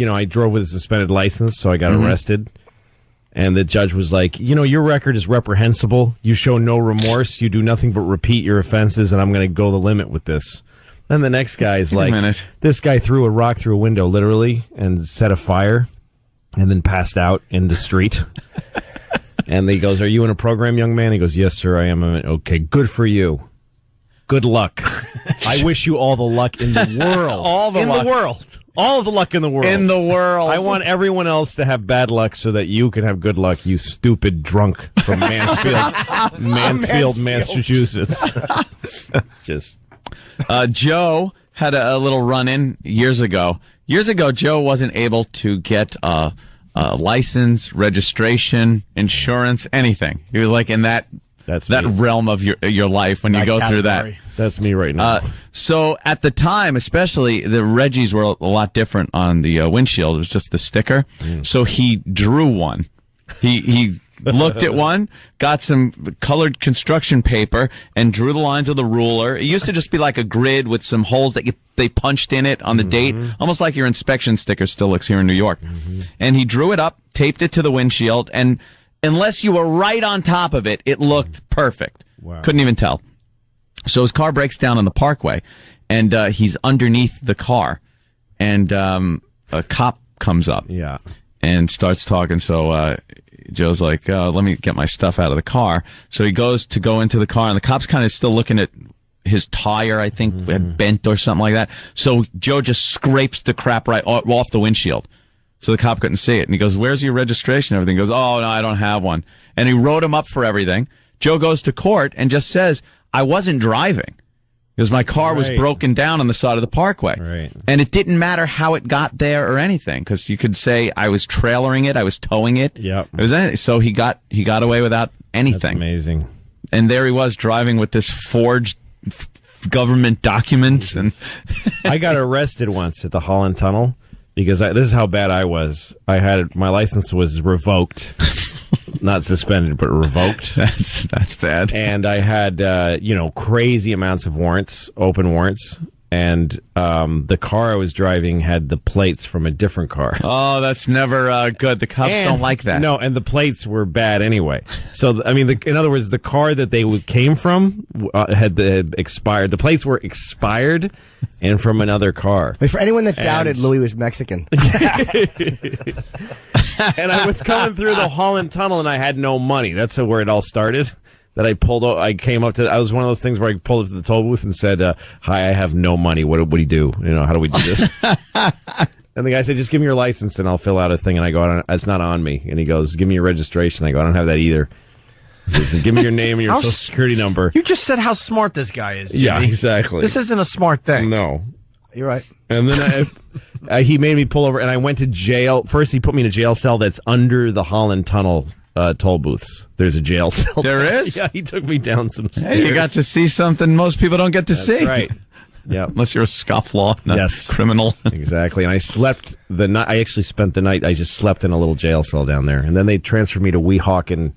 I drove with a suspended license, so I got arrested. And the judge was like, your record is reprehensible. You show no remorse. You do nothing but repeat your offenses, and I'm going to go the limit with this. Then the next guy's like, this guy threw a rock through a window, literally, and set a fire, and then passed out in the street. And he goes, are you in a program, young man? He goes, yes, sir, I am. Okay, good for you. Good luck. I wish you all the luck in the world. All the world. All of the luck in the world. In the world. I want everyone else to have bad luck so that you can have good luck, you stupid drunk from Mansfield, Massachusetts. Joe had a little run-in years ago. Years ago, Joe wasn't able to get a license, registration, insurance, anything. He was like in that realm of your life when you go through that. That's me right now. So at the time, especially, the Reggies were a lot different on the windshield. It was just the sticker. So he drew one. He looked at one, got some colored construction paper, and drew the lines with a ruler. It used to just be like a grid with some holes that they punched in it on the date, almost like your inspection sticker still looks here in New York. And he drew it up, taped it to the windshield, and unless you were right on top of it, it looked perfect. Wow. Couldn't even tell. So his car breaks down on the parkway, and he's underneath the car, and a cop comes up and starts talking. So Joe's like, let me get my stuff out of the car. So he goes to go into the car, and the cop's kind of still looking at his tire, I think, had bent or something like that. So Joe just scrapes the crap right off the windshield. So the cop couldn't see it. And he goes, where's your registration and everything? He goes, oh, no, I don't have one. And he wrote him up for everything. Joe goes to court and just says, I wasn't driving because my car was broken down on the side of the parkway. Right. And it didn't matter how it got there or anything, because you could say I was trailering it, I was towing it. Yep. It was anything. So he got away without anything. That's amazing. And there he was driving with this forged government documents. And I got arrested once at the Holland Tunnel because this is how bad I was. My license was revoked. Not suspended, but revoked. That's bad. And I had, crazy amounts of warrants, open warrants. And the car I was driving had the plates from a different car. Oh, that's never good. The cops don't like that. No, and the plates were bad anyway. So, I mean, in other words, the car that they came from had expired. The plates were expired and from another car. Wait, for anyone that doubted Louis was Mexican. And I was coming through the Holland Tunnel, and I had no money. That's where it all started. I was one of those things where I pulled up to the toll booth and said, hi, I have no money. What do you do? How do we do this? And the guy said, just give me your license and I'll fill out a thing. And I go, it's not on me. And he goes, give me your registration. I go, I don't have that either. He says, give me your name and your social security number. You just said how smart this guy is, Jimmy. Yeah, exactly. This isn't a smart thing. No. You're right. And then he made me pull over, and I went to jail. First, he put me in a jail cell that's under the Holland Tunnel toll booths. There's a jail cell. There is? Yeah, he took me down some stairs. Hey, you got to see something most people don't get to see. Right. Yeah. Unless you're a scofflaw, not a criminal. Exactly. And I slept the night. I actually spent the night. I just slept in a little jail cell down there. And then they transferred me to Weehawken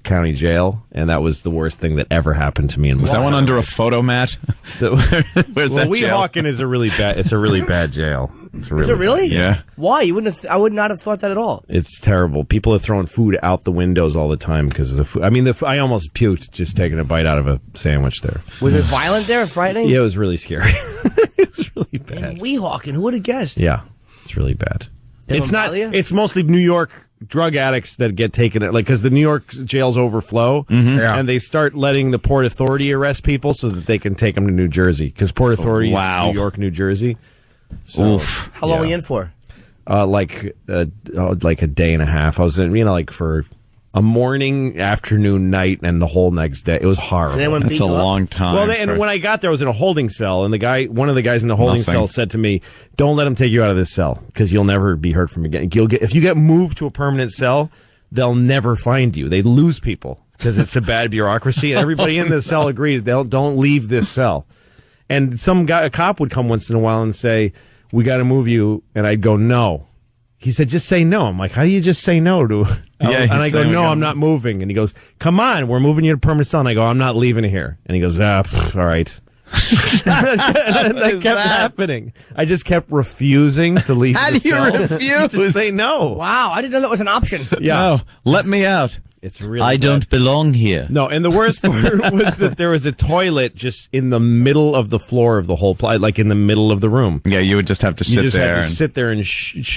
County Jail, and that was the worst thing that ever happened to me in my life. Was that one under a photo mat? Weehawken is a really bad jail. Is it really? Yeah. Why? I would not have thought that at all. It's terrible. People are throwing food out the windows all the time because of the food. I mean, I almost puked just taking a bite out of a sandwich there. Was it violent there? Frightening? Yeah, it was really scary. It was really bad. In Weehawken, who would have guessed? Yeah, it's really bad. It's not. It's mostly New York drug addicts that get taken, because the New York jails overflow, and they start letting the Port Authority arrest people so that they can take them to New Jersey, because Port Authority is New York, New Jersey. So, how long were you in for? Like a day and a half. I was in, for a morning, afternoon, night, and the whole next day. It was horrible. That's a long time. Well, and when I got there, I was in a holding cell, and one of the guys in the holding cell said to me, "Don't let them take you out of this cell, because you'll never be heard from again. If you get moved to a permanent cell, they'll never find you. They lose people because it's a bad bureaucracy." And everybody in the cell agreed, don't leave this cell. And a cop would come once in a while and say, "We got to move you," and I'd go, "No." He said, "Just say no." I'm like, "How do you just say no to?" And I go, "No, I'm not moving." And he goes, "Come on, we're moving you to permanent cell." And I go, "I'm not leaving here." And he goes, all right. that kept happening. I just kept refusing to leave. How the do you cell. refuse? Just say no. Wow, I didn't know that was an option. Yeah. No, let me out. It's really I bad. don't belong here. No, and the worst part was that there was a toilet just in the middle of the floor of the whole place, like in the middle of the room. Yeah, you would just have to You sit just there. had to sit there and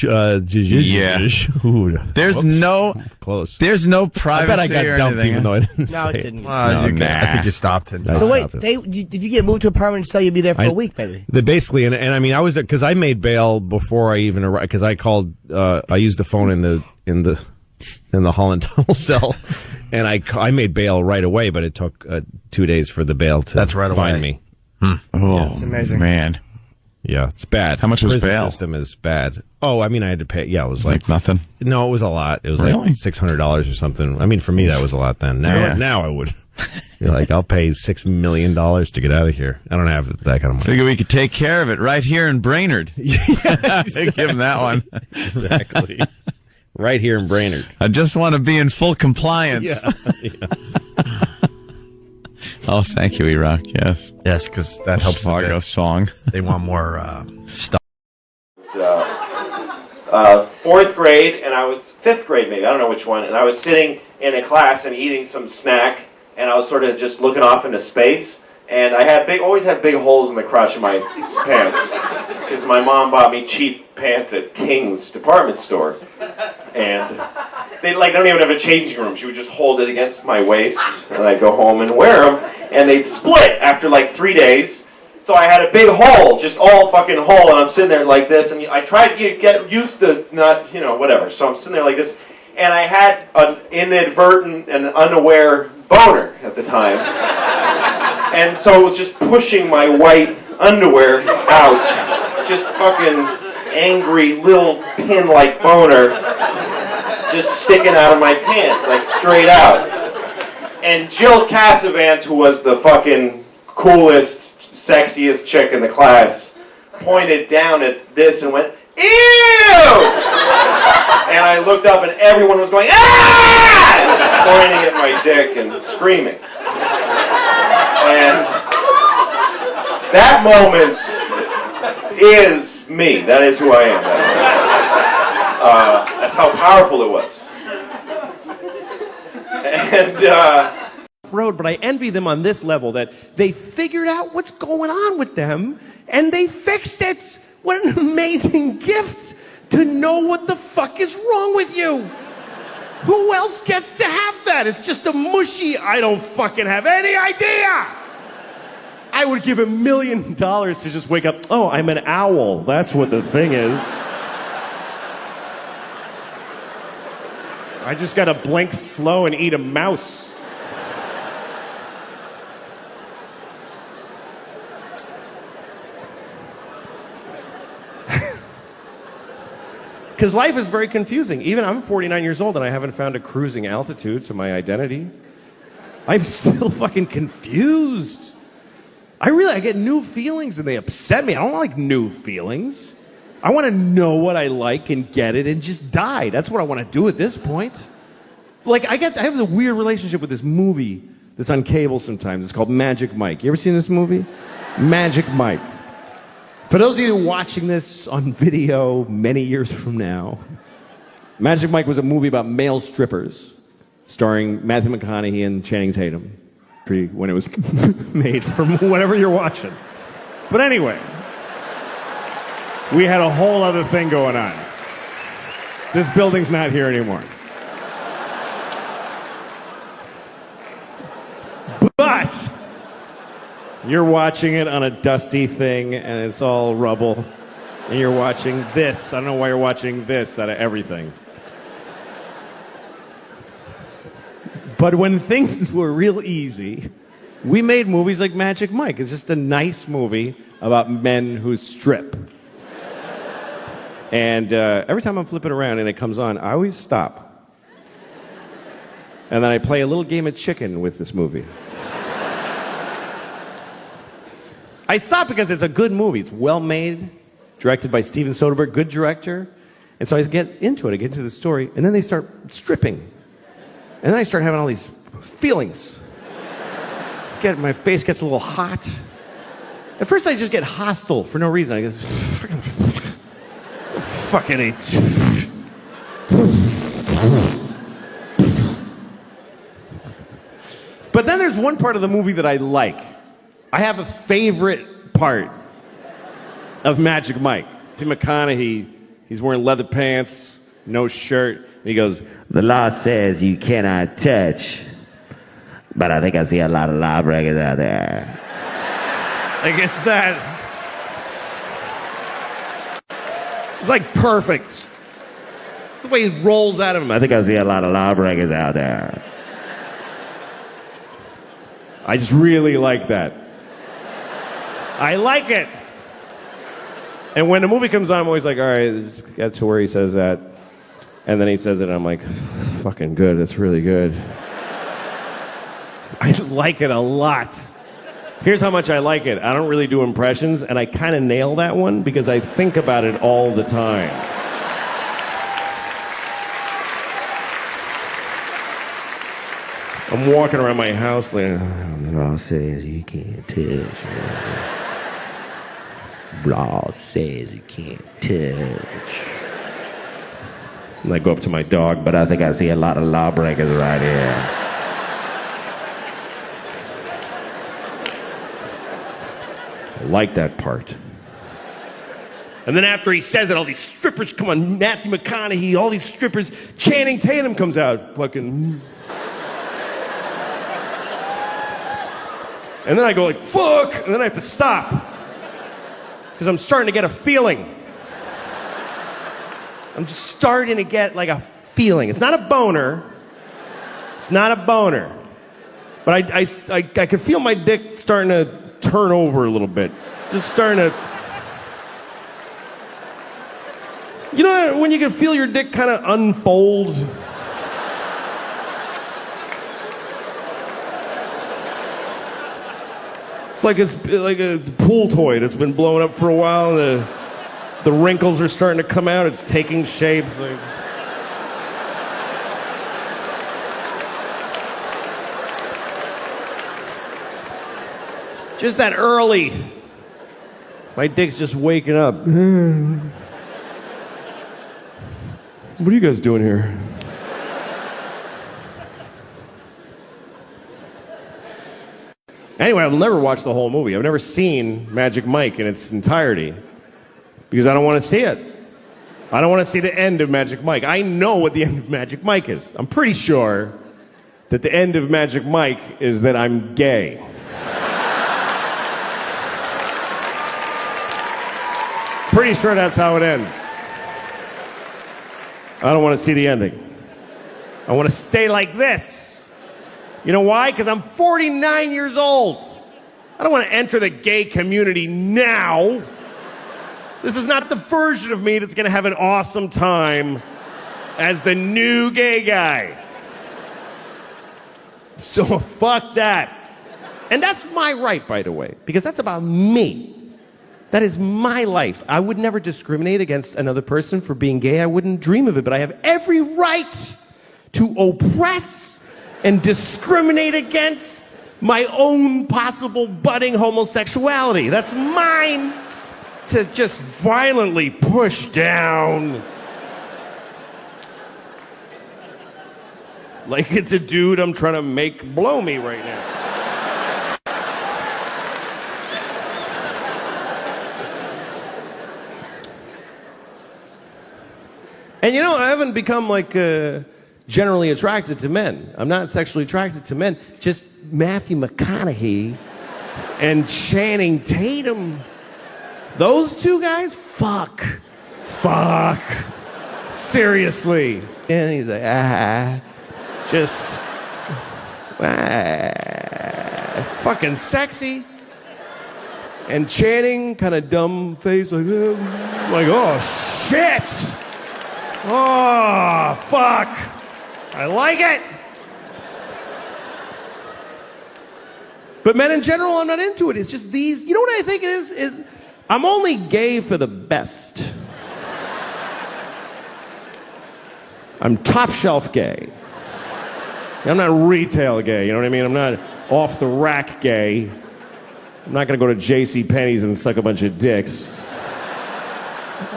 Yeah. Ooh, There's whoops. no Close. There's no I privacy bet I got or dumped anything. even though I didn't No, say it didn't. No, nah. I think you stopped it. So wait, Stop it. did you get moved to a permanent cell? You'd be there for a week, maybe. Basically, and I mean, I was because I made bail before I even arrived because I called. I used the phone in the Holland Tunnel cell, and I made bail right away. But it took 2 days for the bail to That's right find away. me. Oh, amazing. man. Yeah, it's bad. How much was Prison bail? System is bad. Oh, I mean, I had to pay. Yeah, it was Like nothing. No, it was a lot. It was Really? like $600 or something. I mean, for me, that was a lot then. Now I would. You're like, I'll pay $6 million to get out of here. I don't have that kind of money. Figure we could take care of it right here in Brainerd. Give him that one. Exactly. Right here in Brainerd. I just want to be in full compliance. Yeah. Oh, thank you, Iraq. Yes. Yes, because that helps. Fargo song. They want more stuff. Fourth grade, and I was fifth grade maybe, I don't know which one, and I was sitting in a class and eating some snack, and I was sort of just looking off into space, and I had always had big holes in the crotch of my pants, because my mom bought me cheap pants at King's department store, and they don't even have a changing room. She would just hold it against my waist, and I'd go home and wear them, and they'd split after 3 days. So I had a big hole, just all fucking hole, and I'm sitting there like this, and I tried to get used to not, whatever. So I'm sitting there like this, and I had an inadvertent and unaware boner at the time. And so it was just pushing my white underwear out, just fucking angry little pin-like boner, just sticking out of my pants, straight out. And Jill Cassavant, who was the fucking coolest, sexiest chick in the class, pointed down at this and went, "Ew!" And I looked up and everyone was going, "Ah!" pointing at my dick and screaming. And that moment is me. That is who I am. That's how powerful it was. And road, but I envy them on this level that they figured out what's going on with them and they fixed it. What an amazing gift to know what the fuck is wrong with you. Who else gets to have that? It's just a mushy, I don't fucking have any idea. I would give $1 million to just wake up, oh, I'm an owl. That's what the thing is. I just gotta blink slow and eat a mouse. Because life is very confusing. Even I'm 49 years old and I haven't found a cruising altitude to my identity. I'm still fucking confused. I get new feelings and they upset me. I don't like new feelings. I want to know what I like and get it and just die. That's what I want to do at this point. I have a weird relationship with this movie that's on cable sometimes. It's called Magic Mike. You ever seen this movie? Magic Mike. For those of you watching this on video many years from now, Magic Mike was a movie about male strippers, starring Matthew McConaughey and Channing Tatum, when it was made, from whatever you're watching. But anyway, we had a whole other thing going on. This building's not here anymore. But you're watching it on a dusty thing, and it's all rubble. And you're watching this. I don't know why you're watching this out of everything. But when things were real easy, we made movies like Magic Mike. It's just a nice movie about men who strip. And every time I'm flipping around and it comes on, I always stop. And then I play a little game of chicken with this movie. I stop because it's a good movie. It's well made, directed by Steven Soderbergh, good director. And so I get into it. I get into the story, and then they start stripping. And then I start having all these feelings. My face gets a little hot. At first I just get hostile for no reason. I go, fucking hate. But then there's one part of the movie that I like. I have a favorite part of Magic Mike. Tim McConaughey, he's wearing leather pants, no shirt, and he goes, "The law says you cannot touch, but I think I see a lot of lawbreakers out there." I guess that. It's like perfect. It's the way he rolls out of him. I think I see a lot of lawbreakers out there. I just really like that. I like it. And when the movie comes on, I'm always like, all right, this gets to where he says that. And then he says it, and I'm like, fucking good. That's really good. I like it a lot. Here's how much I like it. I don't really do impressions, and I kind of nail that one because I think about it all the time. I'm walking around my house like, the law says you can't touch. Law says you can't touch. and I go up to my dog, But I think I see a lot of lawbreakers right here. I like that part. And then after he says it, all these strippers come on, Matthew McConaughey, all these strippers, Channing Tatum comes out, fucking. And then I go like, fuck, and then I have to stop. Because I'm starting to get a feeling. I'm just starting to get like a feeling. It's not a boner. It's not a boner. But I can feel my dick starting to turn over a little bit. Just starting to... You know when you can feel your dick kind of unfold? It's like a pool toy that's been blowing up for a while. The wrinkles are starting to come out. It's taking shape. It's like... Just that early. My dick's just waking up. What are you guys doing here? Anyway, I've never watched the whole movie. I've never seen Magic Mike in its entirety because I don't want to see it. I don't want to see the end of Magic Mike. I know what the end of Magic Mike is. I'm pretty sure that the end of Magic Mike is that I'm gay. Pretty sure that's how it ends. I don't want to see the ending. I want to stay like this. You know why? Because I'm 49 years old. I don't want to enter the gay community now. This is not the version of me that's going to have an awesome time as the new gay guy. So fuck that. And that's my right, by the way, because that's about me. That is my life. I would never discriminate against another person for being gay. I wouldn't dream of it, but I have every right to oppress and discriminate against my own possible budding homosexuality. That's mine to just violently push down. Like it's a dude I'm trying to make blow me right now. And you know, I haven't become like generally attracted to men. I'm not sexually attracted to men. Just Matthew McConaughey and Channing Tatum. Those two guys? Fuck. Seriously. And he's like, just fucking sexy. And Channing, kind of dumb face, like oh shit. Oh, fuck. I like it. But men in general, I'm not into it. It's just these, you know what I think it is I'm only gay for the best. I'm top shelf gay. I'm not retail gay, you know what I mean? I'm not off the rack gay. I'm not going to go to J.C. Penney's and suck a bunch of dicks.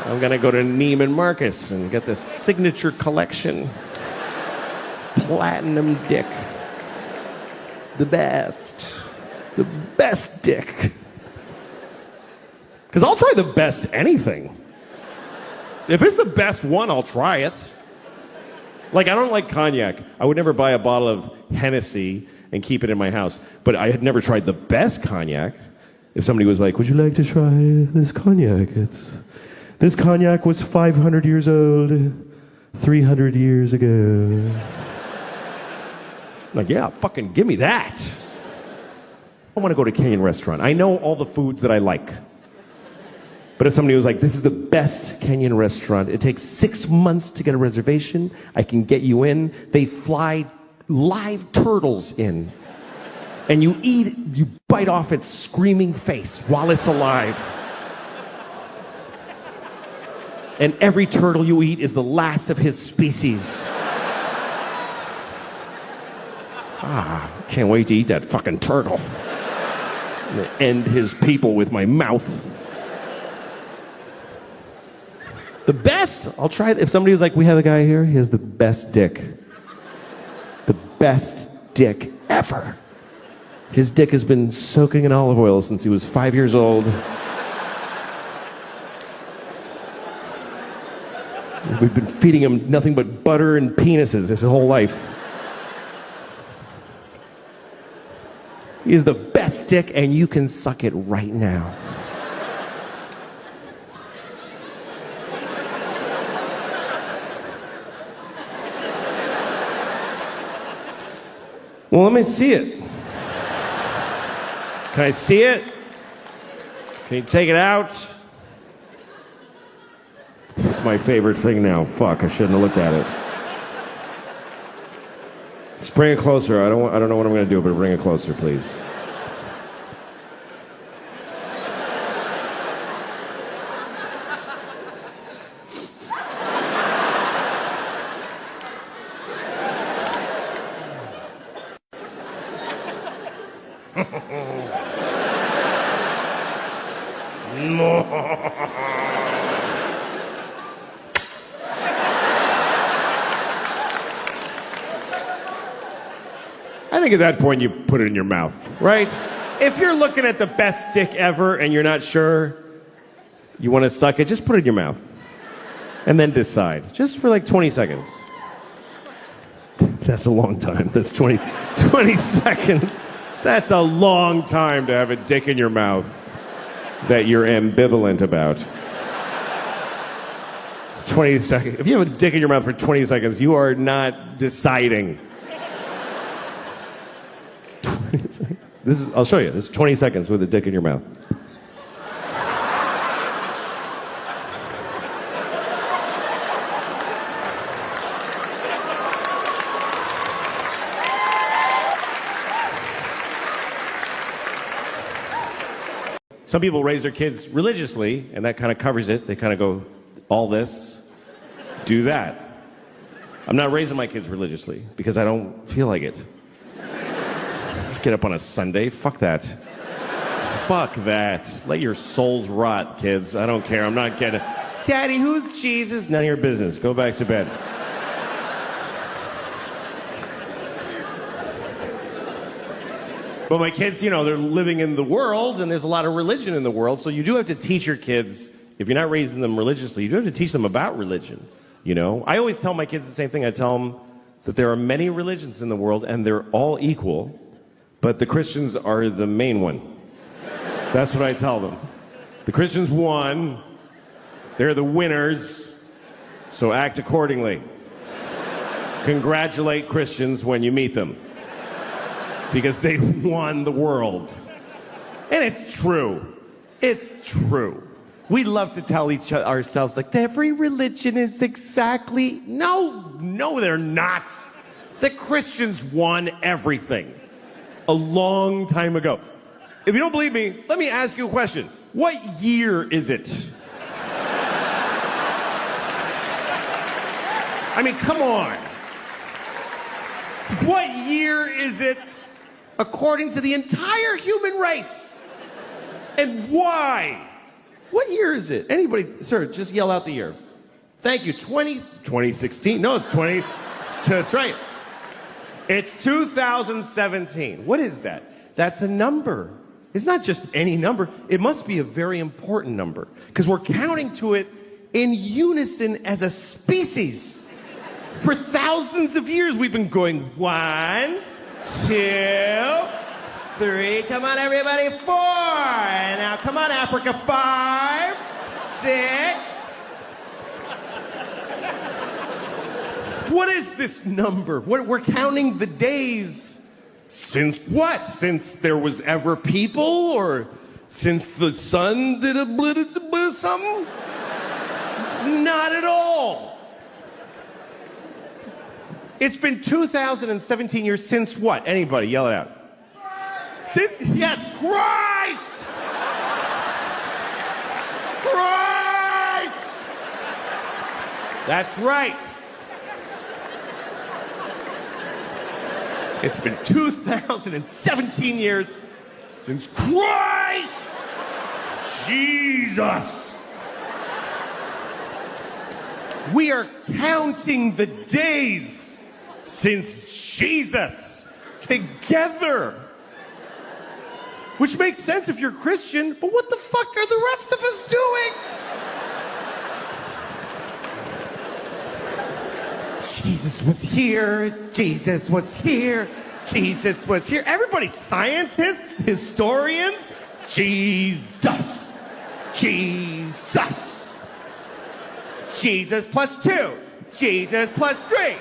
I'm going to go to Neiman Marcus and get the signature collection. Platinum dick. The best. The best dick. Because I'll try the best anything. If it's the best one, I'll try it. Like, I don't like cognac. I would never buy a bottle of Hennessy and keep it in my house. But I had never tried the best cognac. If somebody was like, would you like to try this cognac? This cognac was 500 years old 300 years ago. Like, yeah, fucking give me that. I want to go to a Kenyan restaurant. I know all the foods that I like. But if somebody was like, this is the best Kenyan restaurant, it takes 6 months to get a reservation, I can get you in. They fly live turtles in. And you bite off its screaming face while it's alive. And every turtle you eat is the last of his species. Can't wait to eat that fucking turtle. I'm gonna end his people with my mouth. The best, I'll try it. If somebody was like, we have a guy here, he has the best dick. The best dick ever. His dick has been soaking in olive oil since he was 5 years old. We've been feeding him nothing but butter and penises his whole life. He is the best dick, and you can suck it right now. Well, let me see it. Can I see it? Can you take it out? It's my favorite thing now. Fuck, I shouldn't have looked at it. Let's bring it closer. I don't know what I'm going to do, but bring it closer, please. I think at that point you put it in your mouth, right? If you're looking at the best dick ever and you're not sure you want to suck it, just put it in your mouth. And then decide. Just for like 20 seconds. That's a long time. That's 20 seconds. That's a long time to have a dick in your mouth that you're ambivalent about. 20 seconds. If you have a dick in your mouth for 20 seconds, you are not deciding. I'll show you. This is 20 seconds with a dick in your mouth. Some people raise their kids religiously, and that kind of covers it. They kind of go, all this, do that. I'm not raising my kids religiously because I don't feel like it. Let's get up on a Sunday. Fuck that. Fuck that. Let your souls rot, kids. I don't care. I'm not getting it. Daddy, who's Jesus? None of your business. Go back to bed. But my kids, you know, they're living in the world, and there's a lot of religion in the world, so you do have to teach your kids, if you're not raising them religiously, you do have to teach them about religion, you know? I always tell my kids the same thing. I tell them that there are many religions in the world, and they're all equal, but the Christians are the main one. That's what I tell them. The Christians won. They're the winners, so act accordingly. Congratulate Christians when you meet them. Because they won the world. And it's true. It's true. We love to tell ourselves, like, every religion is exactly... No, they're not. The Christians won everything a long time ago. If you don't believe me, let me ask you a question. What year is it? I mean, come on. What year is it? According to the entire human race, And why? What year is it? Anybody, sir, just yell out the year. Thank you. 2016. No, it's 20. That's right. It's 2017. What is that? That's a number. It's not just any number. It must be a very important number because we're counting to it in unison as a species. For thousands of years, we've been going 1, 2, 3. Come on, everybody. 4. And now, come on, Africa. 5, 6. What is this number? We're counting the days. Since what? Since there was ever people, or since the sun did a something? Not at all. It's been 2017 years since what? Anybody, yell it out. Yes, Christ! Christ! That's right. It's been 2017 years since Christ Jesus. We are counting the days since Jesus together. Which makes sense if you're Christian, but what the fuck are the rest of us doing? Jesus was here, Jesus was here, Jesus was here. Everybody, scientists, historians, Jesus, Jesus. Jesus plus 2, Jesus plus 3,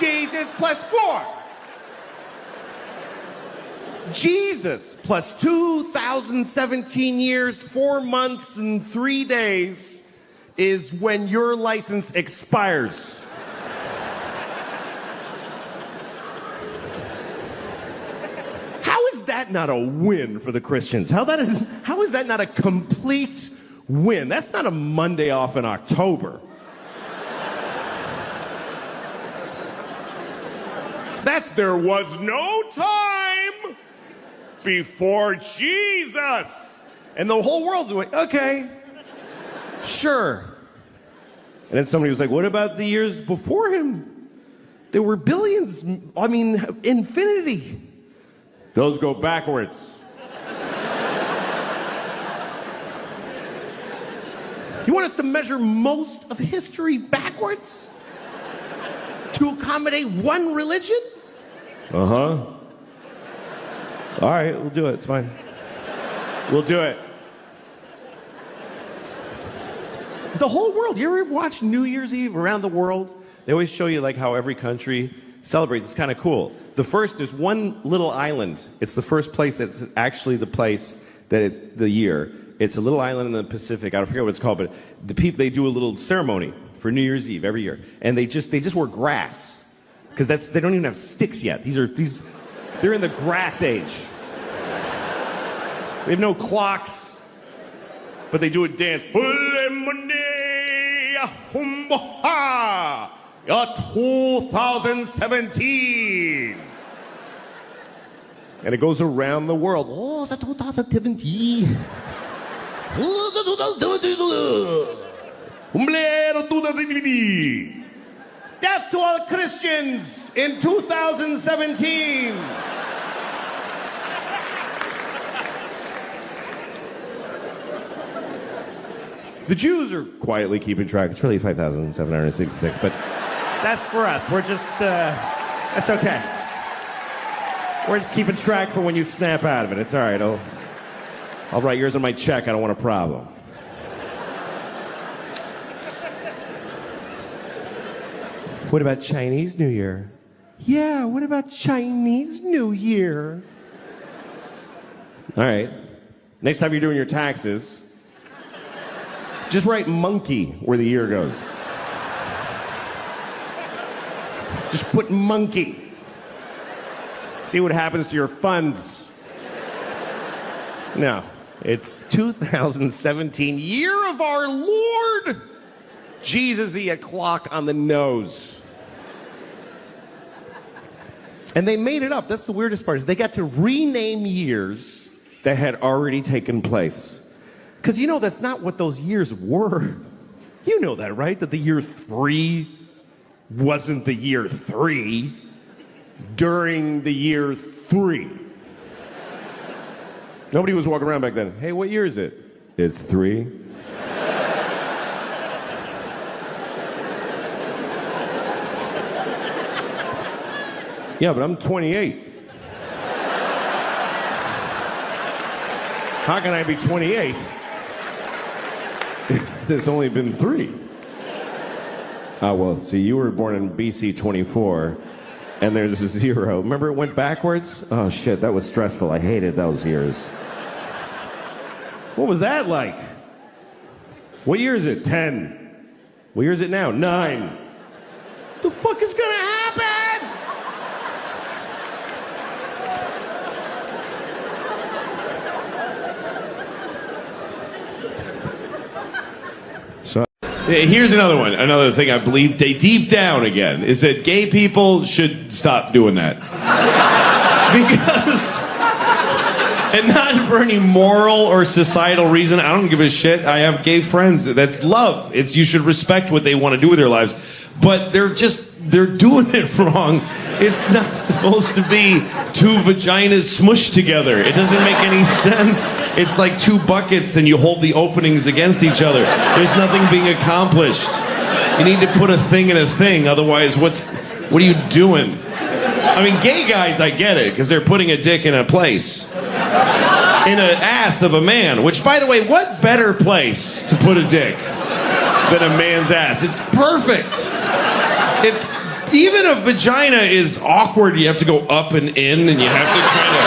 Jesus plus 4. Jesus plus 2017 years, 4 months, and 3 days is when your license expires. How is that not a win for the Christians? How is that not a complete win? That's not a Monday off in October. That's there was no time before Jesus. And the whole world's going, okay, sure. And then somebody was like, what about the years before him? There were billions, I mean, infinity. Those go backwards. You want us to measure most of history backwards? To accommodate one religion? Uh-huh. All right, we'll do it. It's fine. We'll do it. The whole world. You ever watch New Year's Eve around the world? They always show you like how every country celebrates. It's kind of cool. The first, there's one little island. It's the first place that's actually the place that it's the year. It's a little island in the Pacific. I don't forget what it's called, but the people, they do a little ceremony for New Year's Eve every year. And they just wear grass. Because they don't even have sticks yet. They're in the grass age. They have no clocks, but they do a dance. 2017. And it goes around the world. Oh, it's 2017. Death to all Christians in 2017. The Jews are quietly keeping track. It's really 5,766, but that's for us. We're just, that's okay. We're just keeping track for when you snap out of it. It's all right. I'll write yours on my check. I don't want a problem. What about Chinese New Year? Yeah, what about Chinese New Year? All right. Next time you're doing your taxes, just write monkey where the year goes. Just put monkey. See what happens to your funds. No, it's 2017, year of our Lord. Jesus-y, a clock on the nose. And they made it up. That's the weirdest part. Is they got to rename years that had already taken place. Because you know that's not what those years were. You know that, right? That the year 3 wasn't the year 3 during the year 3. Nobody was walking around back then. Hey, what year is it? It's 3. Yeah, but I'm 28. How can I be 28? There's only been 3. Oh, well, see, you were born in BC 24, and there's a 0. Remember it went backwards? Oh, shit, that was stressful. I hated those years. What was that like? What year is it? 10. What year is it now? 9. The fuck is gonna happen? Here's another one. Another thing I believe deep down again is that gay people should stop doing that. Because, and not for any moral or societal reason, I don't give a shit. I have gay friends. That's love. It's, you should respect what they want to do with their lives. But they're doing it wrong. It's not supposed to be 2 vaginas smushed together. It doesn't make any sense. It's like 2 buckets and you hold the openings against each other. There's nothing being accomplished. You need to put a thing in a thing, otherwise what are you doing? I mean, gay guys, I get it, because they're putting a dick in a place. In an ass of a man, which, by the way, what better place to put a dick than a man's ass? It's perfect. It's, even a vagina is awkward. You have to go up and in, and you have to kind of,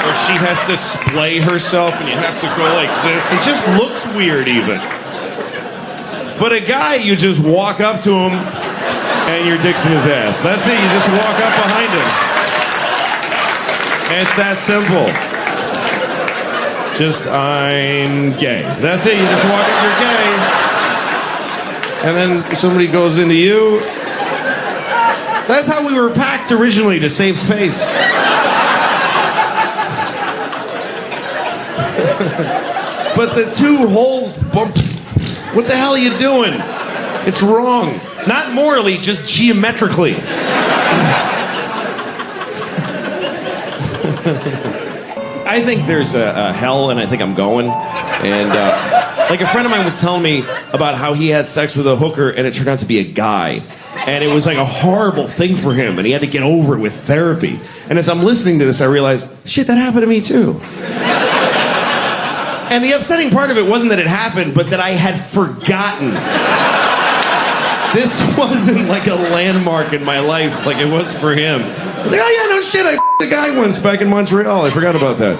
or she has to splay herself, and you have to go like this. It just looks weird, even. But a guy, you just walk up to him, and your dick's in his ass. That's it. You just walk up behind him. It's that simple. Just, I'm gay. That's it. You just walk up, you're gay. And then somebody goes into you. That's how we were packed originally, to save space. But the 2 holes bumped. What the hell are you doing? It's wrong. Not morally, just geometrically. I think there's a hell, and I think I'm going. And like a friend of mine was telling me about how he had sex with a hooker, and it turned out to be a guy. And it was like a horrible thing for him, and he had to get over it with therapy. And as I'm listening to this, I realized, shit, that happened to me too. And the upsetting part of it wasn't that it happened, but that I had forgotten. This wasn't like a landmark in my life like it was for him. I was like, oh yeah, no shit, I f***ed a guy once back in Montreal. I forgot about that.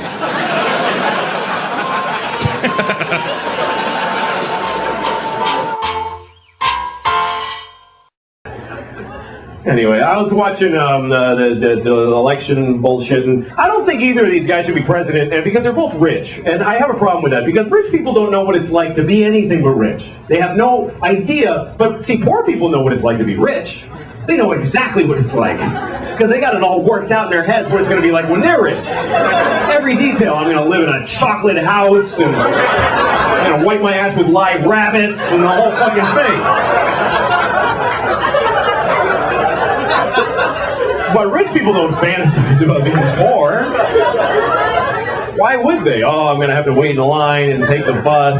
Anyway, I was watching the election bullshit, and I don't think either of these guys should be president, and because they're both rich. And I have a problem with that, because rich people don't know what it's like to be anything but rich. They have no idea, but see, poor people know what it's like to be rich. They know exactly what it's like, because they got it all worked out in their heads what it's going to be like when they're rich. Every detail. I'm going to live in a chocolate house, and I'm going to wipe my ass with live rabbits, and the whole fucking thing. But rich people don't fantasize about being poor. Why would they? Oh, I'm going to have to wait in line and take the bus.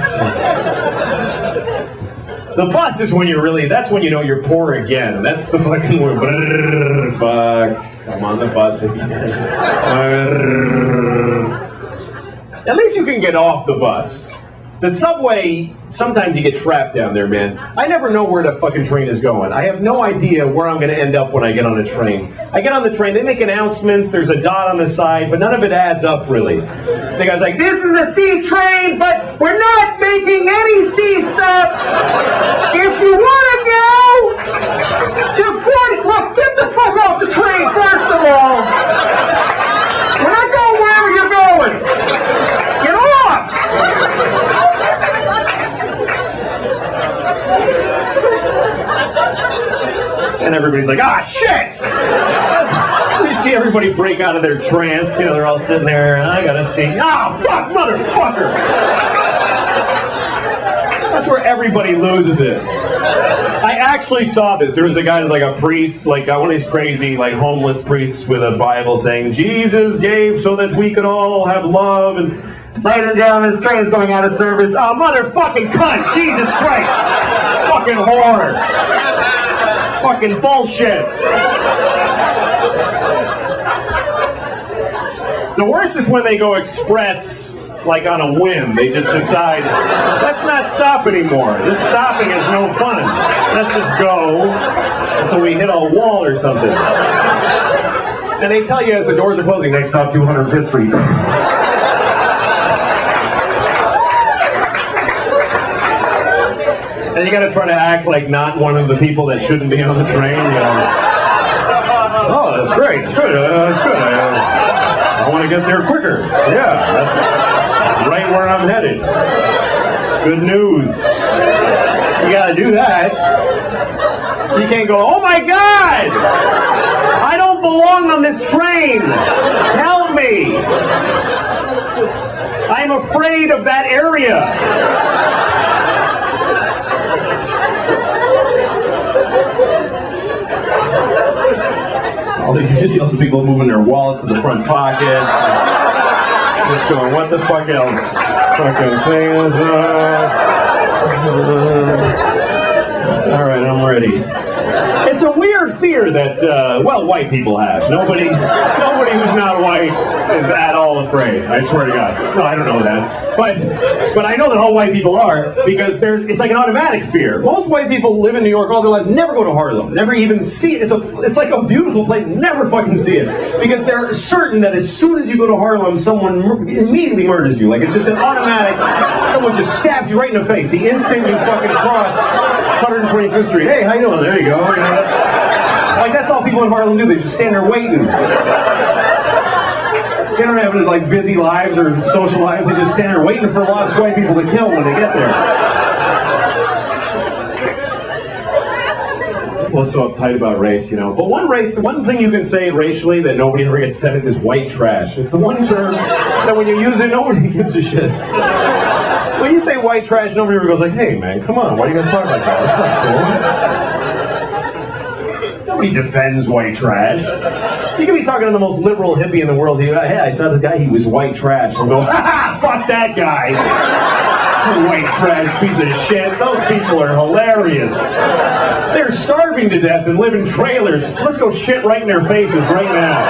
The bus is when you're really, that's when you know you're poor again. That's the fucking word. Brrr, fuck. I'm on the bus again. At least you can get off the bus. The subway, sometimes you get trapped down there, man. I never know where the fucking train is going. I have no idea where I'm going to end up when I get on a train. I get on the train, they make announcements, there's a dot on the side, but none of it adds up, really. The guy's like, this is a C train, but we're not making any C stops. If you want to go to 40, look, get the fuck off the train, first of all. We're not going wherever you're going. Get off. And everybody's like, ah, shit! You see everybody break out of their trance. You know, they're all sitting there, and I gotta see. Oh, fuck, motherfucker! That's where everybody loses it. I actually saw this. There was a guy who's like a priest, like one of these crazy, like homeless priests with a Bible saying, Jesus gave so that we could all have love, and ladies and gentlemen, this train's going out of service. Oh, motherfucking cunt! Jesus Christ! Fucking whore! Fucking bullshit! The worst is when they go express, like on a whim. They just decide, let's not stop anymore. This stopping is no fun. Let's just go until we hit a wall or something. And they tell you as the doors are closing, next stop 205th Street. And you gotta try to act like not one of the people that shouldn't be on the train. You know. Oh, that's great. It's good. It's good. I want to get there quicker. Yeah, that's right where I'm headed. It's good news. You gotta do that. You can't go, oh my God! I don't belong on this train! Help me! I'm afraid of that area! All these other people moving their wallets to the front pockets. Just going, what the fuck else? Fucking things. All right, I'm ready. It's a weird fear that, white people have. Nobody who's not white is at all afraid. I swear to God. No, I don't know that. But I know that all white people are, because it's like an automatic fear. Most white people live in New York all their lives, never go to Harlem, never even see it. It's like a beautiful place, never fucking see it. Because they're certain that as soon as you go to Harlem, someone immediately murders you. Like, it's just an automatic, someone just stabs you right in the face the instant you fucking cross 125th Street. Hey, how you doing? There you go. You know, that's all people in Harlem do. They just stand there waiting. They don't have like busy lives or social lives. They just stand there waiting for lost white people to kill when they get there. People are so uptight about race, you know. But one thing you can say racially that nobody ever gets offended is white trash. It's the one term that when you use it, nobody gives a shit. When you say white trash, nobody ever goes like, hey man, come on, why are you gonna talk like that? That's not cool. Nobody defends white trash. You can be talking to the most liberal hippie in the world. Hey, I saw this guy, he was white trash. And go, ha, fuck that guy. White trash piece of shit. Those people are hilarious. They're starving to death and live in trailers. Let's go shit right in their faces right now.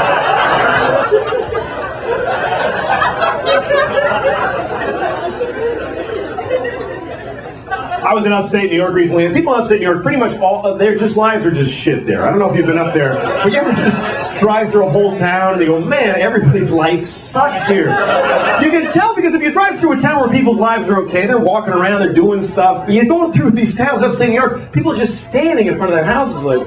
I was in upstate New York recently, and people in upstate New York, pretty much all their lives are just shit there. I don't know if you've been up there, but you ever just drive through a whole town and you go, man, everybody's life sucks here. You can tell because if you drive through a town where people's lives are okay, they're walking around, they're doing stuff. You're going through these towns upstate New York, people are just standing in front of their houses like...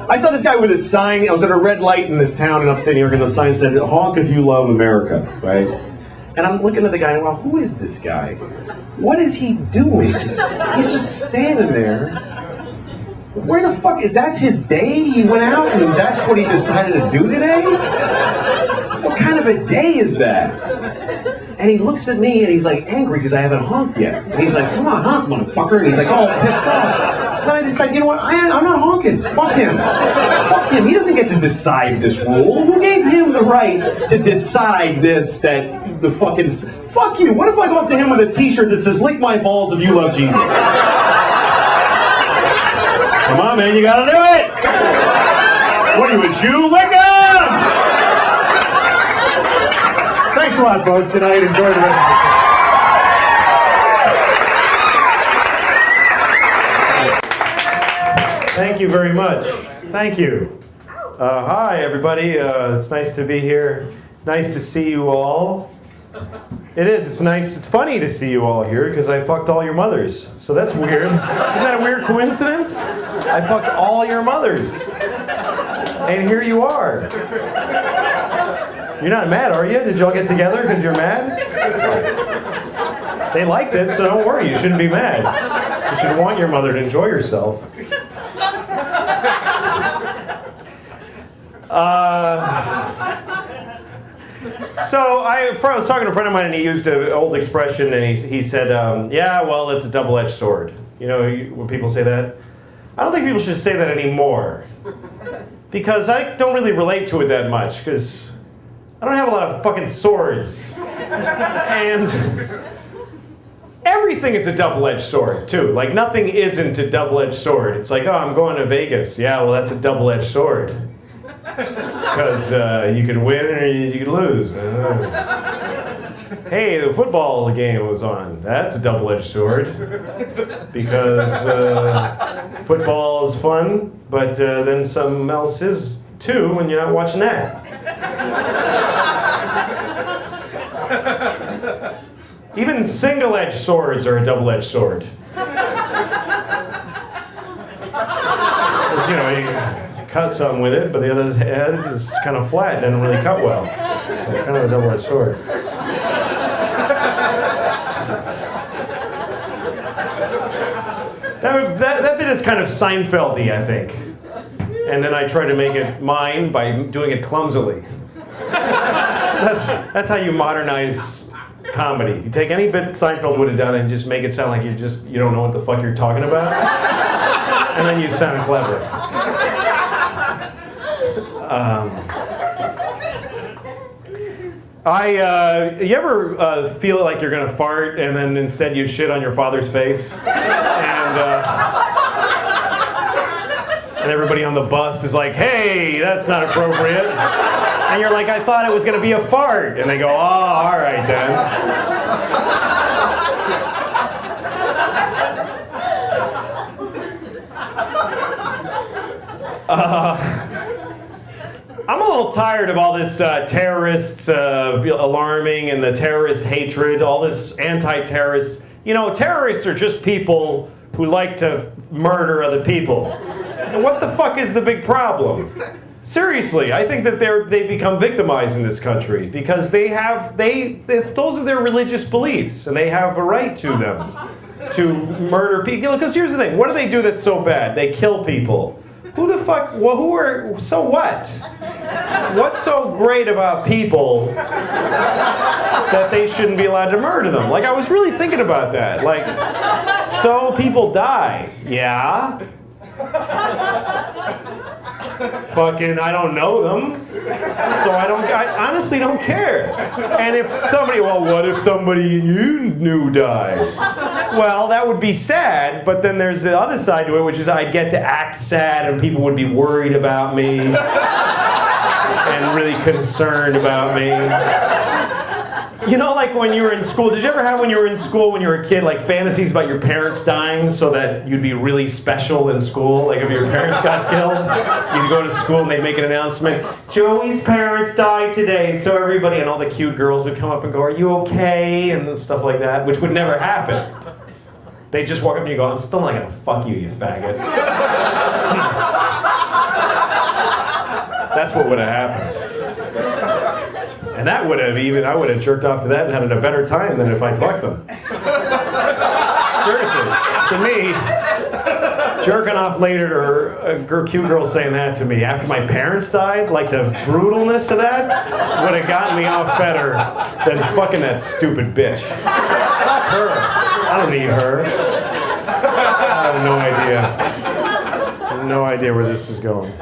I saw this guy with his sign. I was at a red light in this town in upstate New York, and the sign said, honk if you love America, right? And I'm looking at the guy, and well, who is this guy? What is he doing? He's just standing there. Where the fuck is that's his day? He went out and that's what he decided to do today? What kind of a day is that? And he looks at me and he's like angry because I haven't honked yet. And he's like, come on, honk, motherfucker. And he's like, oh, pissed off. Then I decide, you know what? I'm not honking. Fuck him. Fuck him. He doesn't get to decide this rule. Who gave him the right to decide this, that the fucking... Fuck you. What if I go up to him with a t-shirt that says, lick my balls if you love Jesus? Come on, man, you gotta do it! What are you, a Jew? Lick him! Thanks a lot, folks. Good night. Enjoy the rest of the show. Thank you very much. Thank you. Hi, everybody. It's nice to be here. Nice to see you all. It is. It's nice. It's funny to see you all here because I fucked all your mothers. So that's weird. Isn't that a weird coincidence? I fucked all your mothers. And here you are. You're not mad, are you? Did y'all get together because you're mad? They liked it, so don't worry. You shouldn't be mad. You should want your mother to enjoy herself. So I was talking to a friend of mine, and he used an old expression, and he said, yeah, well, it's a double-edged sword. You know, when people say that? I don't think people should say that anymore. Because I don't really relate to it that much, because I don't have a lot of fucking swords. And everything is a double-edged sword, too. Like, nothing isn't a double-edged sword. It's like, oh, I'm going to Vegas. Yeah, well, that's a double-edged sword. Because you could win or you could lose. Hey, the football game was on. That's a double-edged sword. Because football is fun, but then something else is too when you're not watching that. Even single-edged swords are a double-edged sword. You know, you cut something with it, but the other head is kind of flat, doesn't really cut well. So it's kind of a double-edged sword. That bit is kind of Seinfeld-y, I think. And then I try to make it mine by doing it clumsily. That's how you modernize comedy. You take any bit Seinfeld would have done and just make it sound like you don't know what the fuck you're talking about. And then you sound clever. You ever feel like you're gonna fart and then instead you shit on your father's face? And everybody on the bus is like, hey, that's not appropriate. And you're like, I thought it was gonna be a fart. And they go, oh, all right then. I'm a little tired of all this terrorists alarming and the terrorist hatred, all this anti-terrorist. You know, terrorists are just people who like to murder other people. And what the fuck is the big problem? Seriously, I think that they become victimized in this country because those are their religious beliefs and they have a right to them to murder people. Because here's the thing, what do they do that's so bad? They kill people. Who the fuck, well, so what? What's so great about people that they shouldn't be allowed to murder them? Like, I was really thinking about that. Like, so people die. Yeah. Fucking, I don't know them. So I honestly don't care. And if somebody, well, what if somebody you knew died? Well, that would be sad, but then there's the other side to it, which is I'd get to act sad and people would be worried about me and really concerned about me. You know, like when you were in school, did you ever have when you were in school, when you were a kid, like fantasies about your parents dying so that you'd be really special in school? Like if your parents got killed, you'd go to school and they'd make an announcement, Joey's parents died today, so everybody, and all the cute girls would come up and go, are you okay? And stuff like that, which would never happen. They'd just walk up to you and go, I'm still not gonna fuck you, you faggot. That's what would have happened. And that would have I would have jerked off to that and had a better time than if I fucked them. Seriously. To me, jerking off later to a cute girl saying that to me after my parents died, like the brutalness of that would have gotten me off better than fucking that stupid bitch. Fuck her. I don't need her. I have no idea. I have no idea where this is going.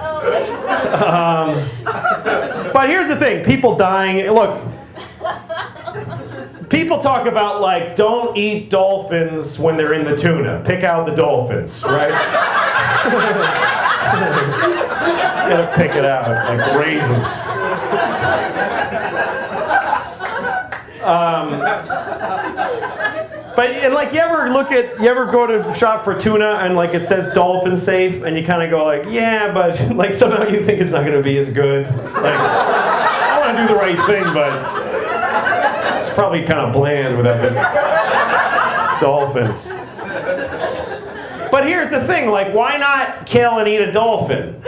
But here's the thing, people dying, look, people talk about like, don't eat dolphins when they're in the tuna. Pick out the dolphins, right? You gotta pick it out, like raisins. But and like you ever go to shop for tuna and like it says dolphin safe and you kind of go like, yeah, but like somehow you think it's not going to be as good. Like I want to do the right thing, but it's probably kind of bland without the dolphin. But here's the thing, like why not kill and eat a dolphin?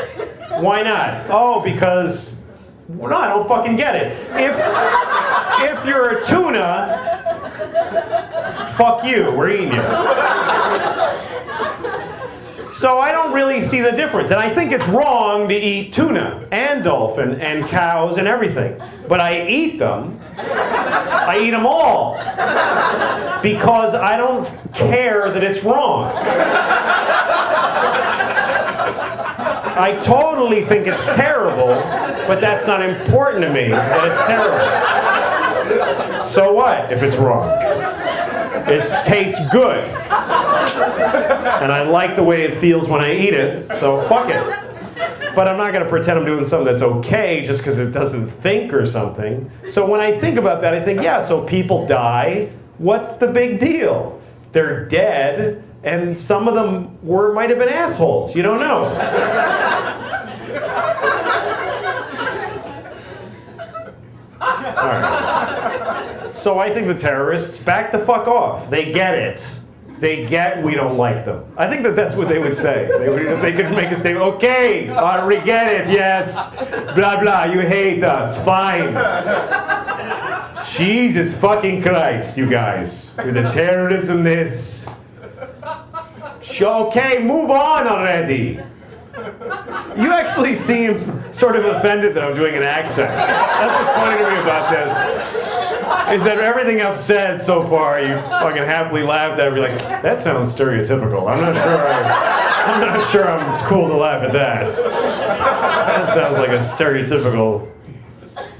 Why not? Oh, because well, no, I don't fucking get it. If you're a tuna Fuck you, we're eating you. So I don't really see the difference. And I think it's wrong to eat tuna and dolphin and cows and everything. But I eat them. I eat them all. Because I don't care that it's wrong. I totally think it's terrible, but that's not important to me that it's terrible. So what if it's wrong? It tastes good. And I like the way it feels when I eat it, so fuck it. But I'm not going to pretend I'm doing something that's okay just because it doesn't think or something. So when I think about that, I think, yeah, so people die. What's the big deal? They're dead, and some of them might have been assholes. You don't know. All right. So I think the terrorists back the fuck off. They get it. They get we don't like them. I think that's what they would say. If they could make a statement, okay, we get it, yes, blah, blah, you hate us, fine. Jesus fucking Christ, you guys. With the terrorism, this. Okay, move on already. You actually seem sort of offended that I'm doing an accent. That's what's funny to me about this. Is that everything I've said so far, you fucking happily laughed at. You're like, that sounds stereotypical. I'm not sure it's cool to laugh at that. That sounds like a stereotypical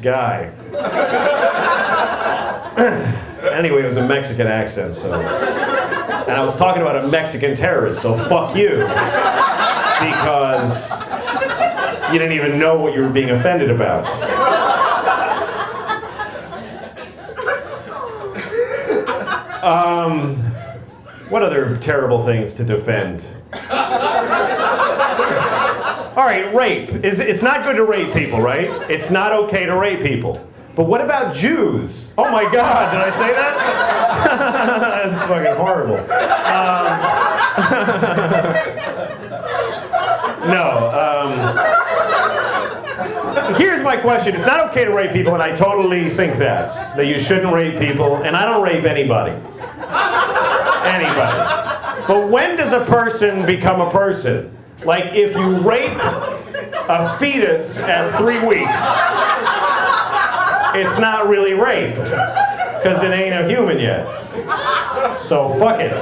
guy. Anyway, it was a Mexican accent, so. And I was talking about a Mexican terrorist, so fuck you. Because you didn't even know what you were being offended about. What other terrible things to defend? All right, rape. It's not good to rape people, right? It's not okay to rape people. But what about Jews? Oh my God, did I say that? That's fucking horrible. Here's my question. It's not okay to rape people, and I totally think that you shouldn't rape people, and I don't rape anybody. Anybody. But when does a person become a person? Like, if you rape a fetus at 3 weeks, it's not really rape, because it ain't a human yet. So fuck it.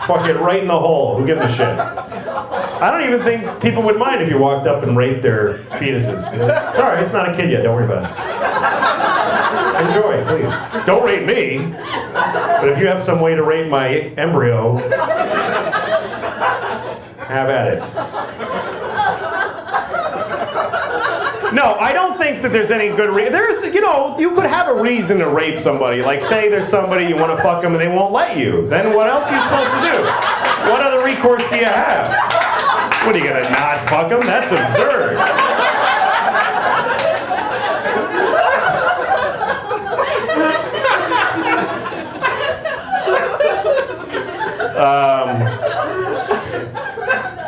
Fuck it right in the hole. Who gives a shit? I don't even think people would mind if you walked up and raped their fetuses. Sorry, it's not a kid yet. Don't worry about it. Enjoy, please. Don't rape me. But if you have some way to rape my embryo, have at it. No, I don't think that there's any good reason. You could have a reason to rape somebody. Like, say there's somebody you want to fuck them and they won't let you. Then what else are you supposed to do? What other recourse do you have? What, are you going to not fuck them? That's absurd.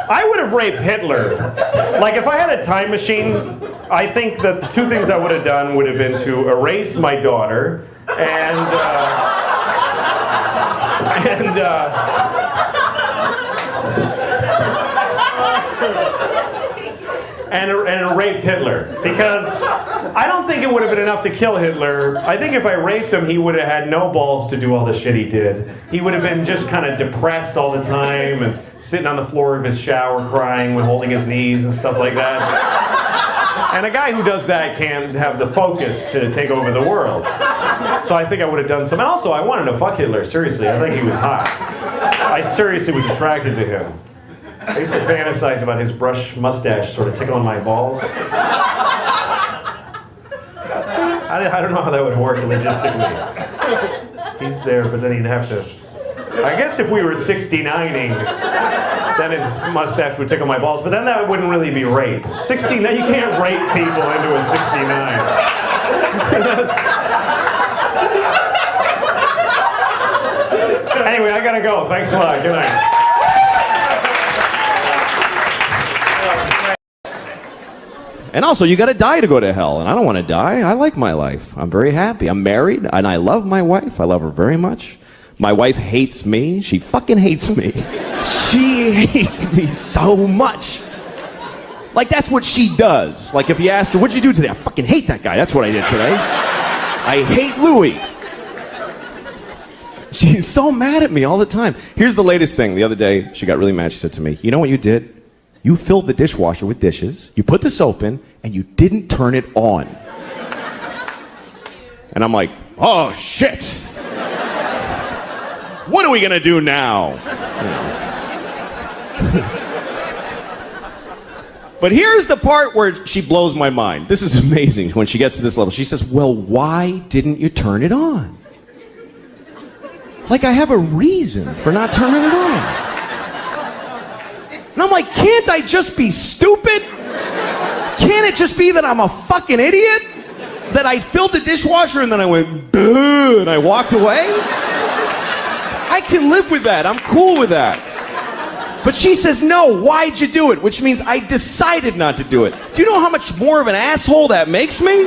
I would have raped Hitler. Like, if I had a time machine, I think that the two things I would have done would have been to erase my daughter and raped Hitler, because I don't think it would have been enough to kill Hitler. I think if I raped him, he would have had no balls to do all the shit he did. He would have been just kind of depressed all the time and sitting on the floor of his shower crying with holding his knees and stuff like that. And a guy who does that can't have the focus to take over the world. So I think I would have done some. And also, I wanted to fuck Hitler, seriously. I think he was hot. I seriously was attracted to him. I used to fantasize about his brush mustache sort of tickling my balls. I don't know how that would work logistically. He's there, but then he'd have to... I guess if we were 69ing, then his mustache would tickle my balls, but then that wouldn't really be rape. 69, you can't rape people into a 69. Anyway, I gotta go. Thanks a lot. Good night. And also, you gotta die to go to hell. And I don't want to die. I like my life. I'm very happy. I'm married, and I love my wife. I love her very much. My wife hates me. She fucking hates me. She hates me so much. Like, that's what she does. Like, if you asked her, what'd you do today? I fucking hate that guy. That's what I did today. I hate Louis. She's so mad at me all the time. Here's the latest thing. The other day, she got really mad. She said to me, you know what you did? You filled the dishwasher with dishes, you put the soap in, and you didn't turn it on. And I'm like, oh, shit. What are we gonna do now? But here's the part where she blows my mind. This is amazing when she gets to this level. She says, well, why didn't you turn it on? Like I have a reason for not turning it on. And I'm like, can't I just be stupid? Can't it just be that I'm a fucking idiot? That I filled the dishwasher and then I went, boo, and I walked away? I can live with that. I'm cool with that. But she says, no, why'd you do it? Which means I decided not to do it. Do you know how much more of an asshole that makes me?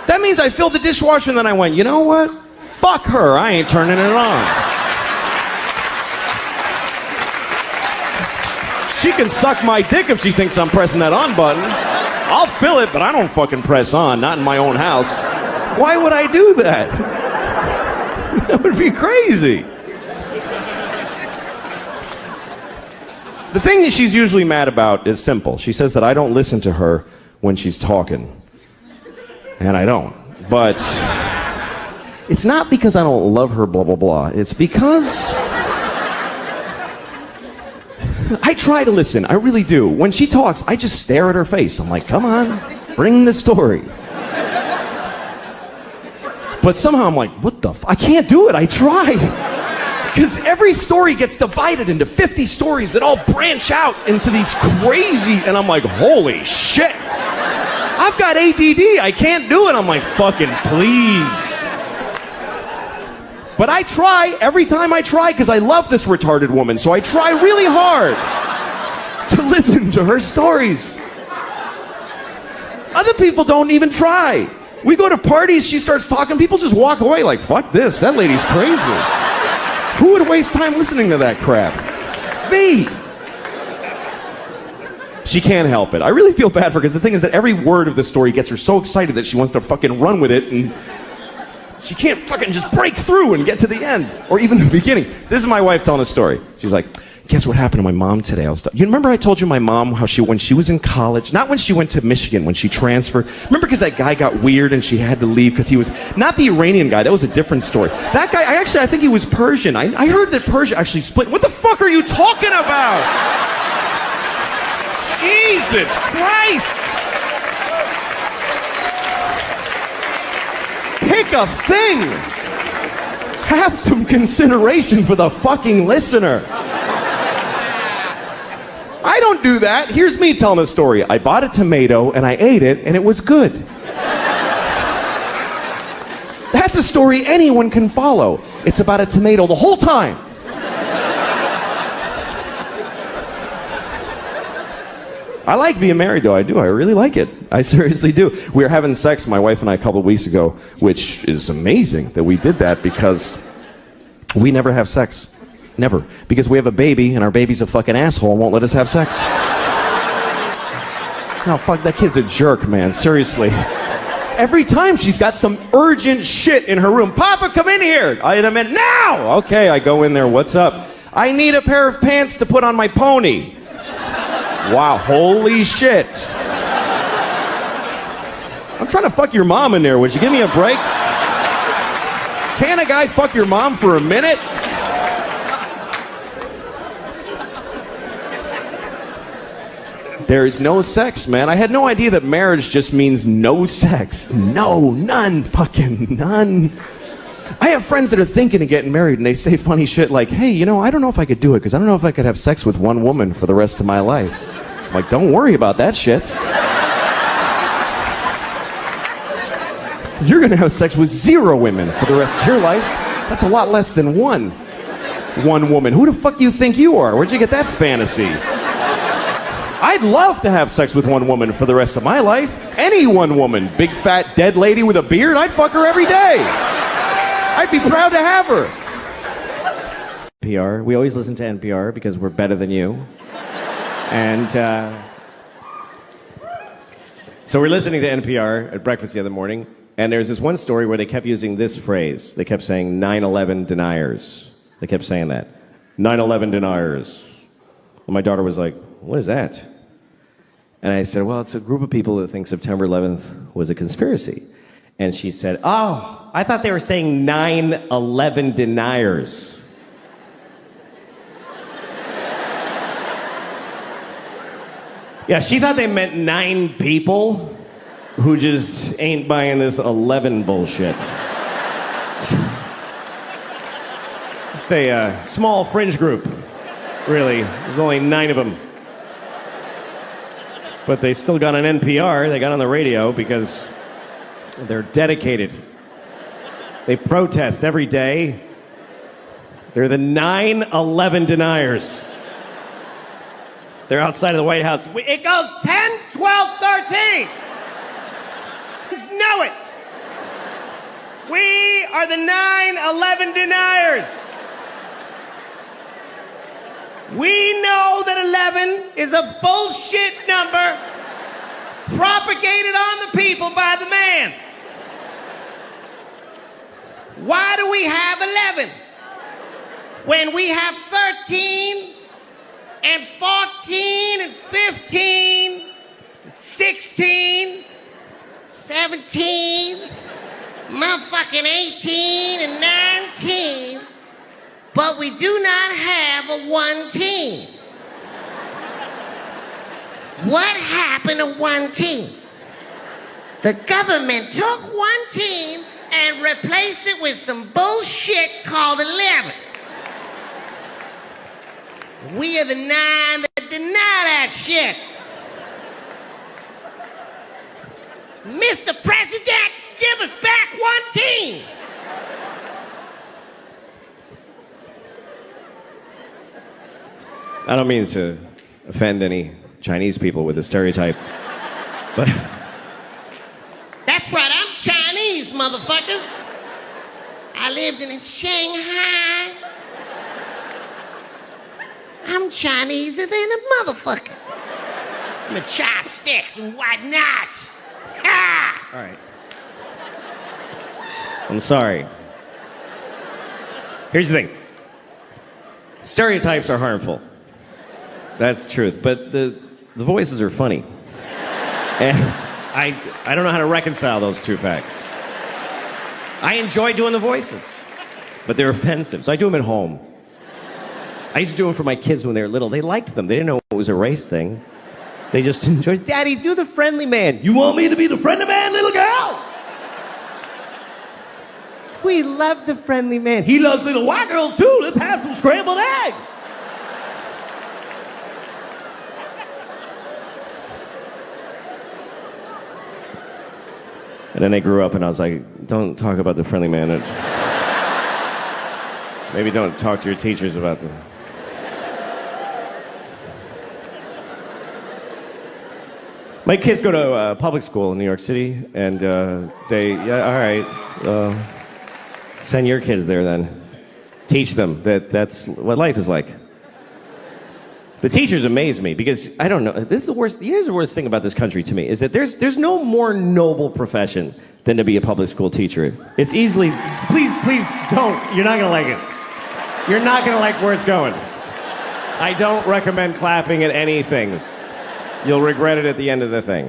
That means I filled the dishwasher and then I went, you know what? Fuck her, I ain't turning it on. She can suck my dick if she thinks I'm pressing that on button. I'll fill it, but I don't fucking press on, not in my own house. Why would I do that? That would be crazy. The thing that she's usually mad about is simple. She says that I don't listen to her when she's talking. And I don't. But it's not because I don't love her, blah, blah, blah. It's because I try to listen. I really do. When she talks, I just stare at her face. I'm like, come on, bring the story. But somehow I'm like, what the I can't do it. I try. Because every story gets divided into 50 stories that all branch out into these crazy, and I'm like, holy shit. I've got ADD, I can't do it. I'm like, fucking please. But I try, every time I try, because I love this retarded woman, so I try really hard to listen to her stories. Other people don't even try. We go to parties, she starts talking, people just walk away like, fuck this, that lady's crazy. Who would waste time listening to that crap? Me! She can't help it. I really feel bad for her because the thing is that every word of the story gets her so excited that she wants to fucking run with it, and she can't fucking just break through and get to the end or even the beginning. This is my wife telling a story. She's like, guess what happened to my mom today? You remember I told you my mom how when she was in college, not when she went to Michigan, when she transferred. Remember because that guy got weird and she had to leave because he was not the Iranian guy. That was a different story. That guy, I think he was Persian. I heard that Persia actually split. What the fuck are you talking about? Jesus Christ! Pick a thing. Have some consideration for the fucking listener. I don't do that. Here's me telling a story. I bought a tomato and I ate it and it was good. That's a story anyone can follow. It's about a tomato the whole time. I like being married though, I do. I really like it. I seriously do. We were having sex, my wife and I, a couple of weeks ago, which is amazing that we did that because we never have sex. Never. Because we have a baby, and our baby's a fucking asshole and won't let us have sex. No, fuck, that kid's a jerk, man. Seriously. Every time she's got some urgent shit in her room. Papa, come in here. In a minute. Now! Okay, I go in there. What's up? I need a pair of pants to put on my pony. Wow, holy shit. I'm trying to fuck your mom in there. Would you give me a break? Can a guy fuck your mom for a minute? There is no sex, man. I had no idea that marriage just means no sex. No, none, fucking none. I have friends that are thinking of getting married and they say funny shit like, hey, you know, I don't know if I could do it because I don't know if I could have sex with one woman for the rest of my life. I'm like, don't worry about that shit. You're gonna have sex with 0 women for the rest of your life. That's a lot less than one woman. Who the fuck do you think you are? Where'd you get that fantasy? I'd love to have sex with one woman for the rest of my life. Any one woman. Big, fat, dead lady with a beard, I'd fuck her every day. I'd be proud to have her. NPR. We always listen to NPR because we're better than you. And so we're listening to NPR at breakfast the other morning, and there's this one story where they kept using this phrase. They kept saying 9/11 deniers. They kept saying that. 9/11 deniers. And my daughter was like, what is that? And I said, well, it's a group of people that think September 11th was a conspiracy. And she said, oh, I thought they were saying 9/11 deniers. Yeah, she thought they meant 9 people who just ain't buying this 11 bullshit. Just a small fringe group, really. There's only 9 of them. But they still got on NPR, they got on the radio because they're dedicated. They protest every day. They're the 9/11 deniers. They're outside of the White House. It goes 10, 12, 13. Just know it. We are the 9/11 deniers. We know that 11 is a bullshit number propagated on the people by the man. Why do we have 11 when we have 13 and 14 and 15 and 16, 17, motherfucking 18 and 19, but we do not have a 1 team? What happened to 1 team? The government took 1 team and replaced it with some bullshit called 11. We are the 9 that deny that shit. Mr. President, give us back 1 team. I don't mean to offend any Chinese people with the stereotype, but... That's right, I'm Chinese, motherfuckers. I lived in Shanghai. I'm Chineser than a motherfucker. I'm a chopsticks and whatnot. Ha! All right. I'm sorry. Here's the thing. Stereotypes are harmful. That's the truth. But the voices are funny. And I don't know how to reconcile those two facts. I enjoy doing the voices, but they're offensive, so I do them at home. I used to do them for my kids when they were little. They liked them. They didn't know it was a race thing. They just enjoyed, Daddy, do the friendly man. You want me to be the friendly man, little girl? We love the friendly man. He loves little white girls, too. Let's have some scrambled eggs. And then I grew up and I was like, don't talk about the friendly man. Maybe don't talk to your teachers about them. My kids go to public school in New York City, and all right, send your kids there then. Teach them that's what life is like. The teachers amaze me because I don't know. This is the worst. Here's the worst thing about this country to me is that there's no more noble profession than to be a public school teacher. It's easily. Please don't. You're not gonna like it. You're not gonna like where it's going. I don't recommend clapping at any things. You'll regret it at the end of the thing.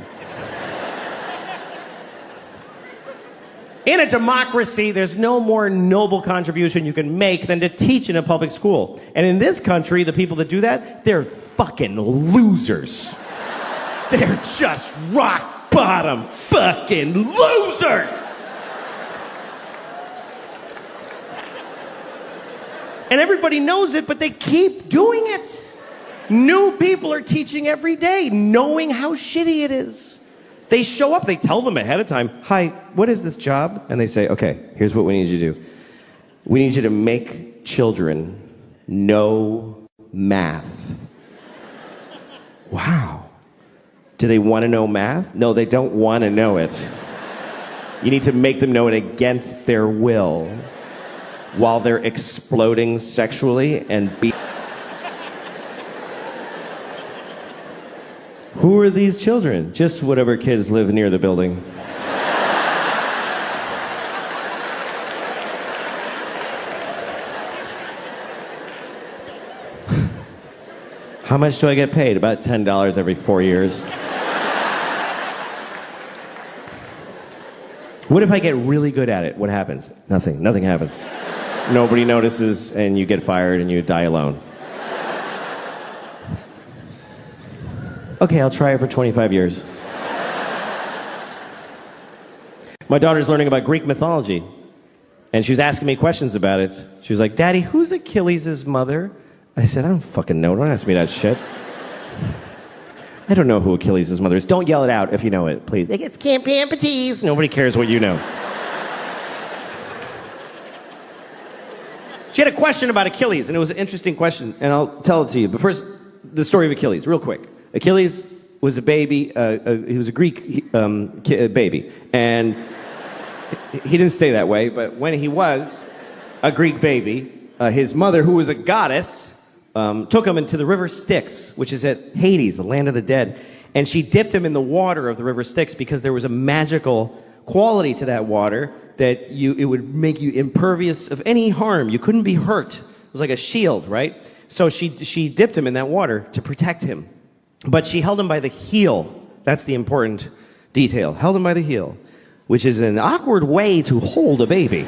In a democracy, there's no more noble contribution you can make than to teach in a public school. And in this country, the people that do that, they're fucking losers. They're just rock bottom fucking losers. And everybody knows it, but they keep doing it. New people are teaching every day, knowing how shitty it is. They show up, they tell them ahead of time, hi, what is this job? And they say, okay, here's what we need you to do. We need you to make children know math. Wow. Do they want to know math? No, they don't want to know it. You need to make them know it against their will while they're exploding sexually and Who are these children? Just whatever kids live near the building. How much do I get paid? About $10 every 4 years. What if I get really good at it? What happens? Nothing. Nothing happens. Nobody notices, and you get fired, and you die alone. Okay, I'll try it for 25 years. My daughter's learning about Greek mythology, and she was asking me questions about it. She was like, Daddy, who's Achilles' mother? I said, I don't fucking know. Don't ask me that shit. I don't know who Achilles' mother is. Don't yell it out if you know it, please. It can't be amputees. Nobody cares what you know. She had a question about Achilles, and it was an interesting question, and I'll tell it to you. But first, the story of Achilles, real quick. Achilles was a baby. He was a Greek baby, and he didn't stay that way. But when he was a Greek baby, his mother, who was a goddess, took him into the river Styx, which is at Hades, the land of the dead, and she dipped him in the water of the river Styx because there was a magical quality to that water that it would make you impervious of any harm. You couldn't be hurt. It was like a shield, right? So she dipped him in that water to protect him. But she held him by the heel. That's the important detail. Held him by the heel, which is an awkward way to hold a baby.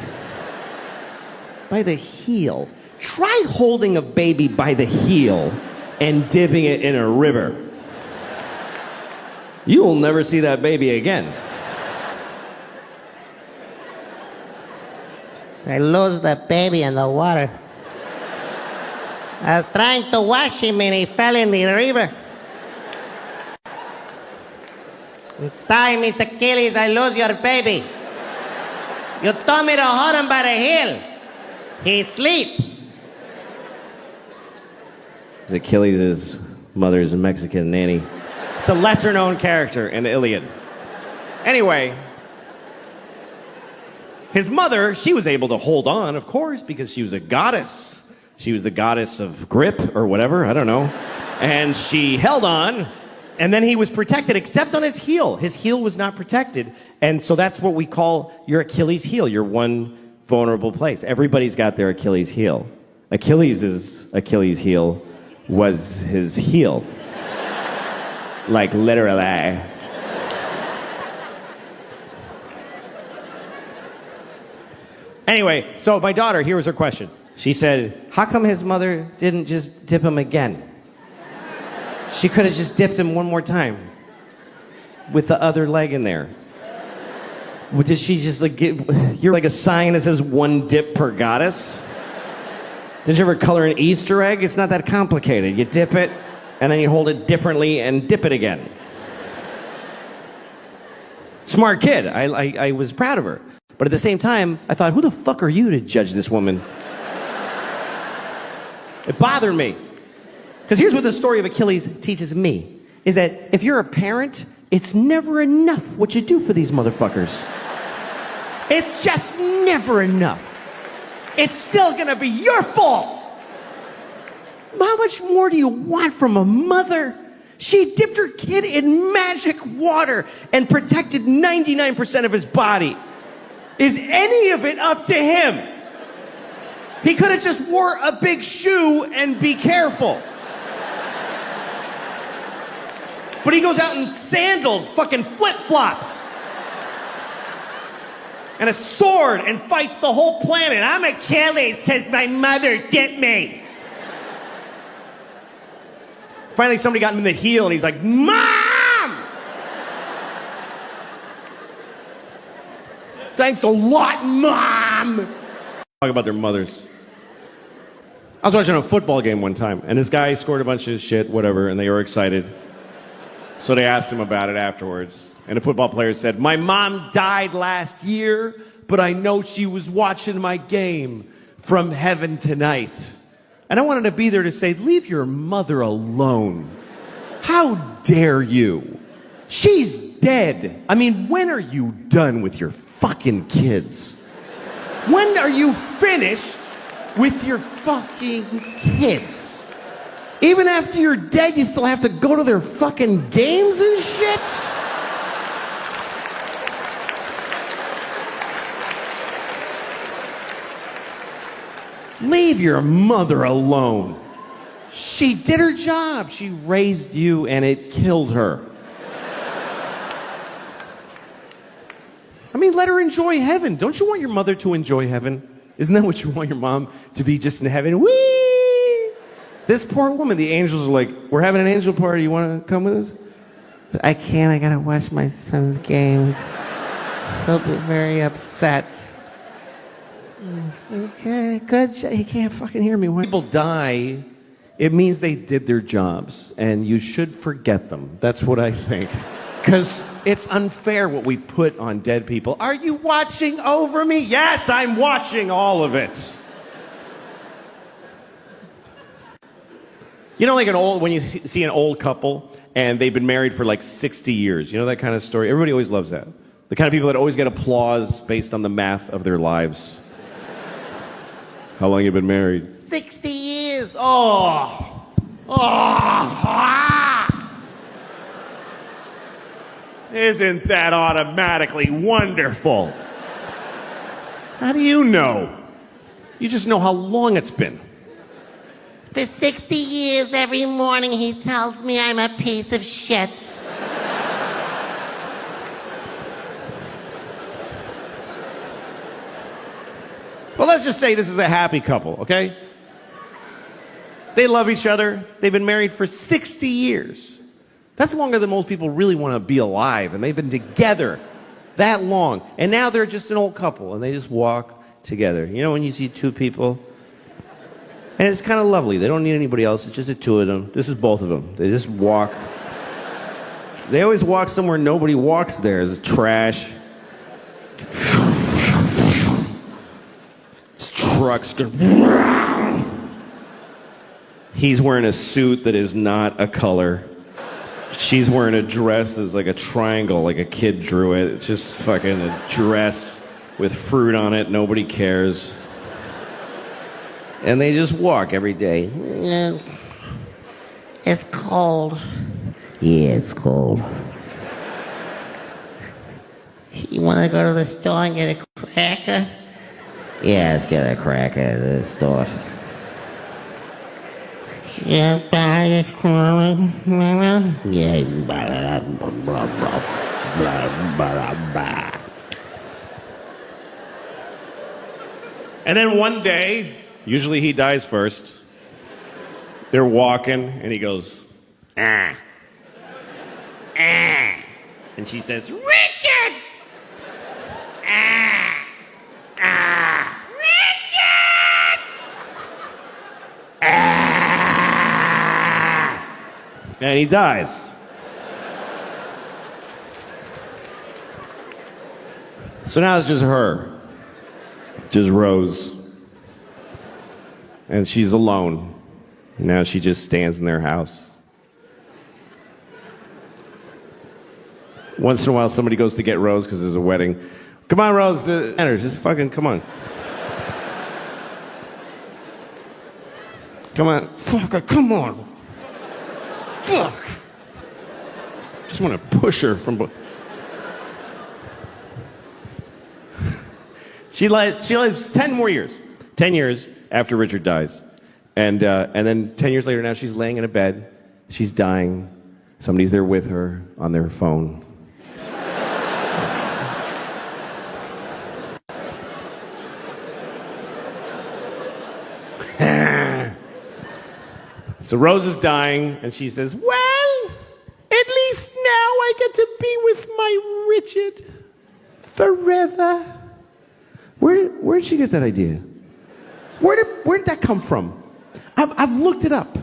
By the heel. Try holding a baby by the heel and dipping it in a river. You will never see that baby again. I lost the baby in the water. I was trying to wash him and he fell in the river. I'm sorry, Miss Achilles, I lost your baby. You told me to hold him by the heel. He's asleep. Achilles' mother's a Mexican nanny. It's a lesser-known character in the Iliad. Anyway, his mother, she was able to hold on, of course, because she was a goddess. She was the goddess of grip or whatever, I don't know. And she held on, and then he was protected, except on his heel. His heel was not protected, and so that's what we call your Achilles heel, your one vulnerable place. Everybody's got their Achilles heel. Achilles' Achilles heel was his heel. Like literally. Anyway, so my daughter, here was her question. She said, how come his mother didn't just dip him again? She could have just dipped him one more time with the other leg in there. Did she just like you're like a sign that says one dip per goddess? Did you ever color an Easter egg? It's not that complicated. You dip it, and then you hold it differently and dip it again. Smart kid. I was proud of her. But at the same time, I thought, who the fuck are you to judge this woman? It bothered me. Because here's what the story of Achilles teaches me, is that if you're a parent, it's never enough what you do for these motherfuckers. It's just never enough. It's still gonna be your fault. How much more do you want from a mother? She dipped her kid in magic water and protected 99% of his body. Is any of it up to him? He could have just wore a big shoe and be careful. But he goes out in sandals, fucking flip-flops, and a sword and fights the whole planet. I'm Achilles because my mother dipped me. Finally, somebody got him in the heel, and he's like, Mom! Thanks a lot, Mom! Talk about their mothers. I was watching a football game one time, and this guy scored a bunch of shit, whatever, and they were excited. So they asked him about it afterwards. And the football player said, my mom died last year, but I know she was watching my game from heaven tonight. And I wanted to be there to say, leave your mother alone. How dare you? She's dead. I mean, when are you done with your fucking kids? When are you finished with your fucking kids? Even after you're dead, you still have to go to their fucking games and shit? Leave your mother alone. She did her job. She raised you and it killed her. I mean, let her enjoy heaven. Don't you want your mother to enjoy heaven? Isn't that what you want your mom to be, just in heaven? Whee! This poor woman, the angels are like, we're having an angel party. You want to come with us? I can't. I gotta watch my son's games. He'll be very upset. Okay, good. He can't fucking hear me. When people die, it means they did their jobs, and you should forget them. That's what I think. Because it's unfair what we put on dead people. Are you watching over me? Yes, I'm watching all of it. You know, like when you see an old couple and they've been married for like 60 years. You know that kind of story? Everybody always loves that. The kind of people that always get applause based on the math of their lives. How long have you been married? 60 years. Oh. Isn't that automatically wonderful? How do you know? You just know how long it's been. For 60 years, every morning he tells me I'm a piece of shit. But let's just say this is a happy couple, okay? They love each other. They've been married for 60 years. That's longer than most people really want to be alive, and they've been together that long. And now they're just an old couple, and they just walk together. You know when you see two people? And it's kind of lovely. They don't need anybody else. It's just the two of them. This is both of them. They just walk. They always walk somewhere nobody walks there. It's trash. It's trucks. He's wearing a suit that is not a color. She's wearing a dress that's like a triangle, like a kid drew it. It's just fucking a dress with fruit on it. Nobody cares. And they just walk every day. It's cold. Yeah, it's cold. You want to go to the store and get a cracker? Yeah, let's get a cracker at the store. Yeah, buy a cracker. Yeah, blah, blah, blah, blah, blah. And then one day, usually he dies first. They're walking, and he goes, ah. Ah. And she says, Richard! Ah. Ah. Richard! Ah. And he dies. So now it's just her. Just Rose. And she's alone. Now she just stands in their house. Once in a while, somebody goes to get Rose because there's a wedding. Come on, Rose. Enter. Just fucking come on. Come on. Fuck, come on. Fuck. Just want to push her from... She lives 10 more years. 10 years after Richard dies. And then 10 years later, now she's laying in a bed. She's dying. Somebody's there with her on their phone. So Rose is dying, and she says, well, at least now I get to be with my Richard forever. Where'd she get that idea? Where did that come from? I've looked it up.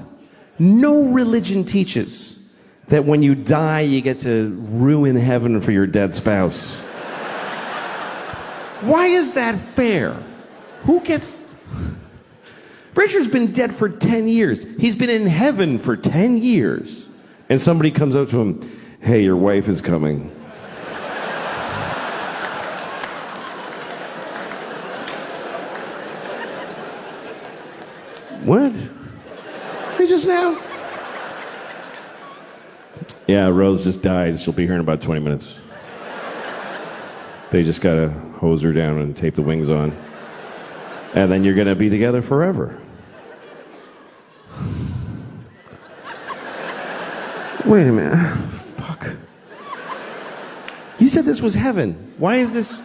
No religion teaches that when you die, you get to ruin heaven for your dead spouse. Why is that fair? Who gets... Richard's been dead for 10 years. He's been in heaven for 10 years. And somebody comes up to him Hey, your wife is coming. What? Hey, just now? Yeah, Rose just died. She'll be here in about 20 minutes. They just gotta hose her down and tape the wings on. And then you're gonna be together forever. Wait a minute. Fuck. You said this was heaven. Why is this?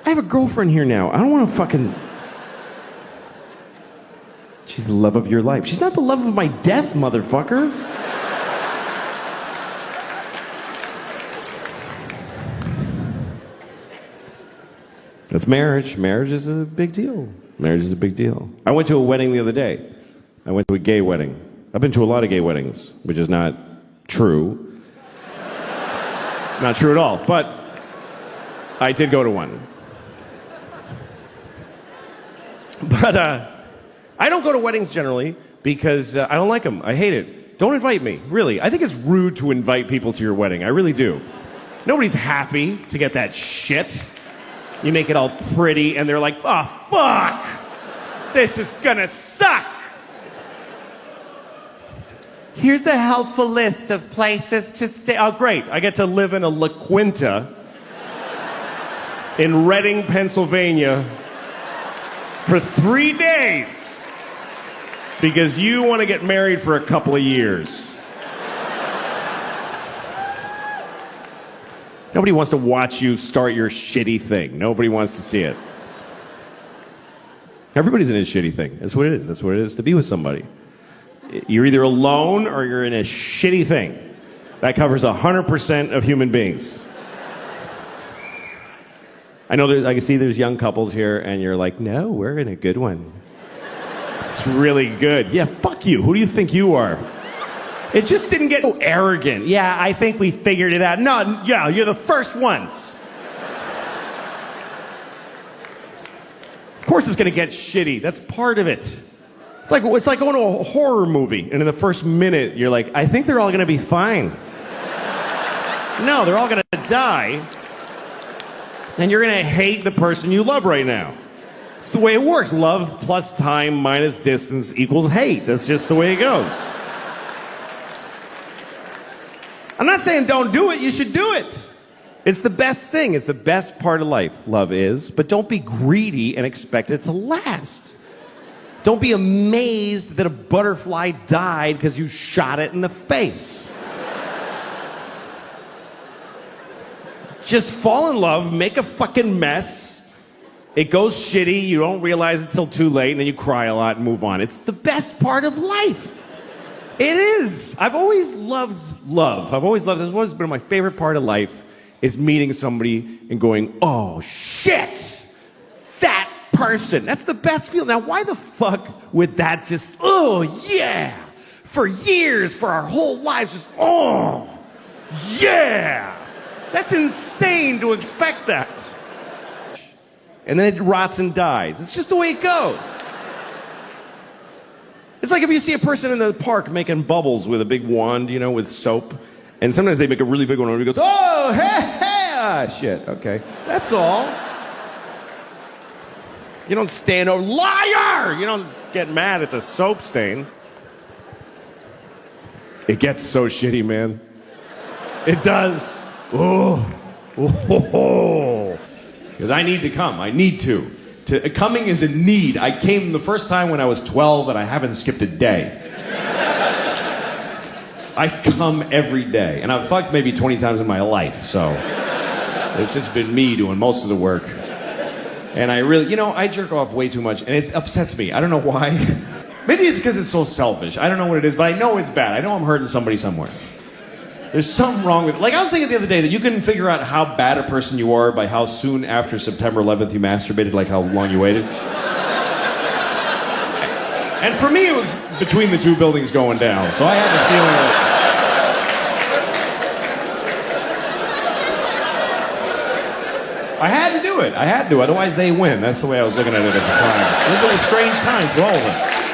I have a girlfriend here now. I don't wanna fucking... She's the love of your life. She's not the love of my death, motherfucker. That's marriage. Marriage is a big deal. Marriage is a big deal. I went to a wedding the other day. I went to a gay wedding. I've been to a lot of gay weddings, which is not true. It's not true at all, but I did go to one. But I don't go to weddings generally because I don't like them. I hate it. Don't invite me, really. I think it's rude to invite people to your wedding. I really do. Nobody's happy to get that shit. You make it all pretty, and they're like, oh, fuck! This is gonna suck! Here's a helpful list of places to stay. Oh, great. I get to live in a La Quinta in Reading, Pennsylvania for 3 days because you want to get married for a couple of years. Nobody wants to watch you start your shitty thing. Nobody wants to see it. Everybody's in a shitty thing. That's what it is. That's what it is to be with somebody. You're either alone or you're in a shitty thing. That covers 100% of human beings. I know I can see there's young couples here and you're like, no, we're in a good one. It's really good. Yeah, fuck you. Who do you think you are? It just didn't get so arrogant. Yeah, I think we figured it out. No, yeah, you're the first ones. Of course it's going to get shitty. That's part of it. It's like going to a horror movie, and in the first minute, you're like, I think they're all going to be fine. No, they're all going to die, and you're going to hate the person you love right now. It's the way it works. Love plus time minus distance equals hate. That's just the way it goes. I'm not saying don't do it. You should do it. It's the best thing. It's the best part of life, love is. But don't be greedy and expect it to last. Don't be amazed that a butterfly died because you shot it in the face. Just fall in love, make a fucking mess. It goes shitty, you don't realize it till too late, and then you cry a lot and move on. It's the best part of life. It is. I've always loved love. I've always loved this. It's always been my favorite part of life is meeting somebody and going, oh, shit, that person. That's the best feeling. Now, why the fuck would that just, oh, yeah, for years, for our whole lives, just, oh, yeah. That's insane to expect that. And then it rots and dies. It's just the way it goes. It's like if you see a person in the park making bubbles with a big wand, you know, with soap. And sometimes they make a really big one and he goes, oh, hey, hey, ah, shit, okay. That's all. You don't stand over, liar! You don't get mad at the soap stain. It gets so shitty, man. It does. Oh. Because I need to come. I need to. Coming is a need. I came the first time when I was 12 and I haven't skipped a day. I come every day. And I've fucked maybe 20 times in my life, so it's just been me doing most of the work. And I really, I jerk off way too much and it upsets me. I don't know why. Maybe it's because it's so selfish. I don't know what it is, but I know it's bad. I know I'm hurting somebody somewhere. There's something wrong with it. Like I was thinking the other day that you can figure out how bad a person you are by how soon after September 11th you masturbated, like how long you waited. And for me it was between the two buildings going down. So I had the feeling that I had to do it. I had to, otherwise they win. That's the way I was looking at it at the time. It was a strange time for all of us.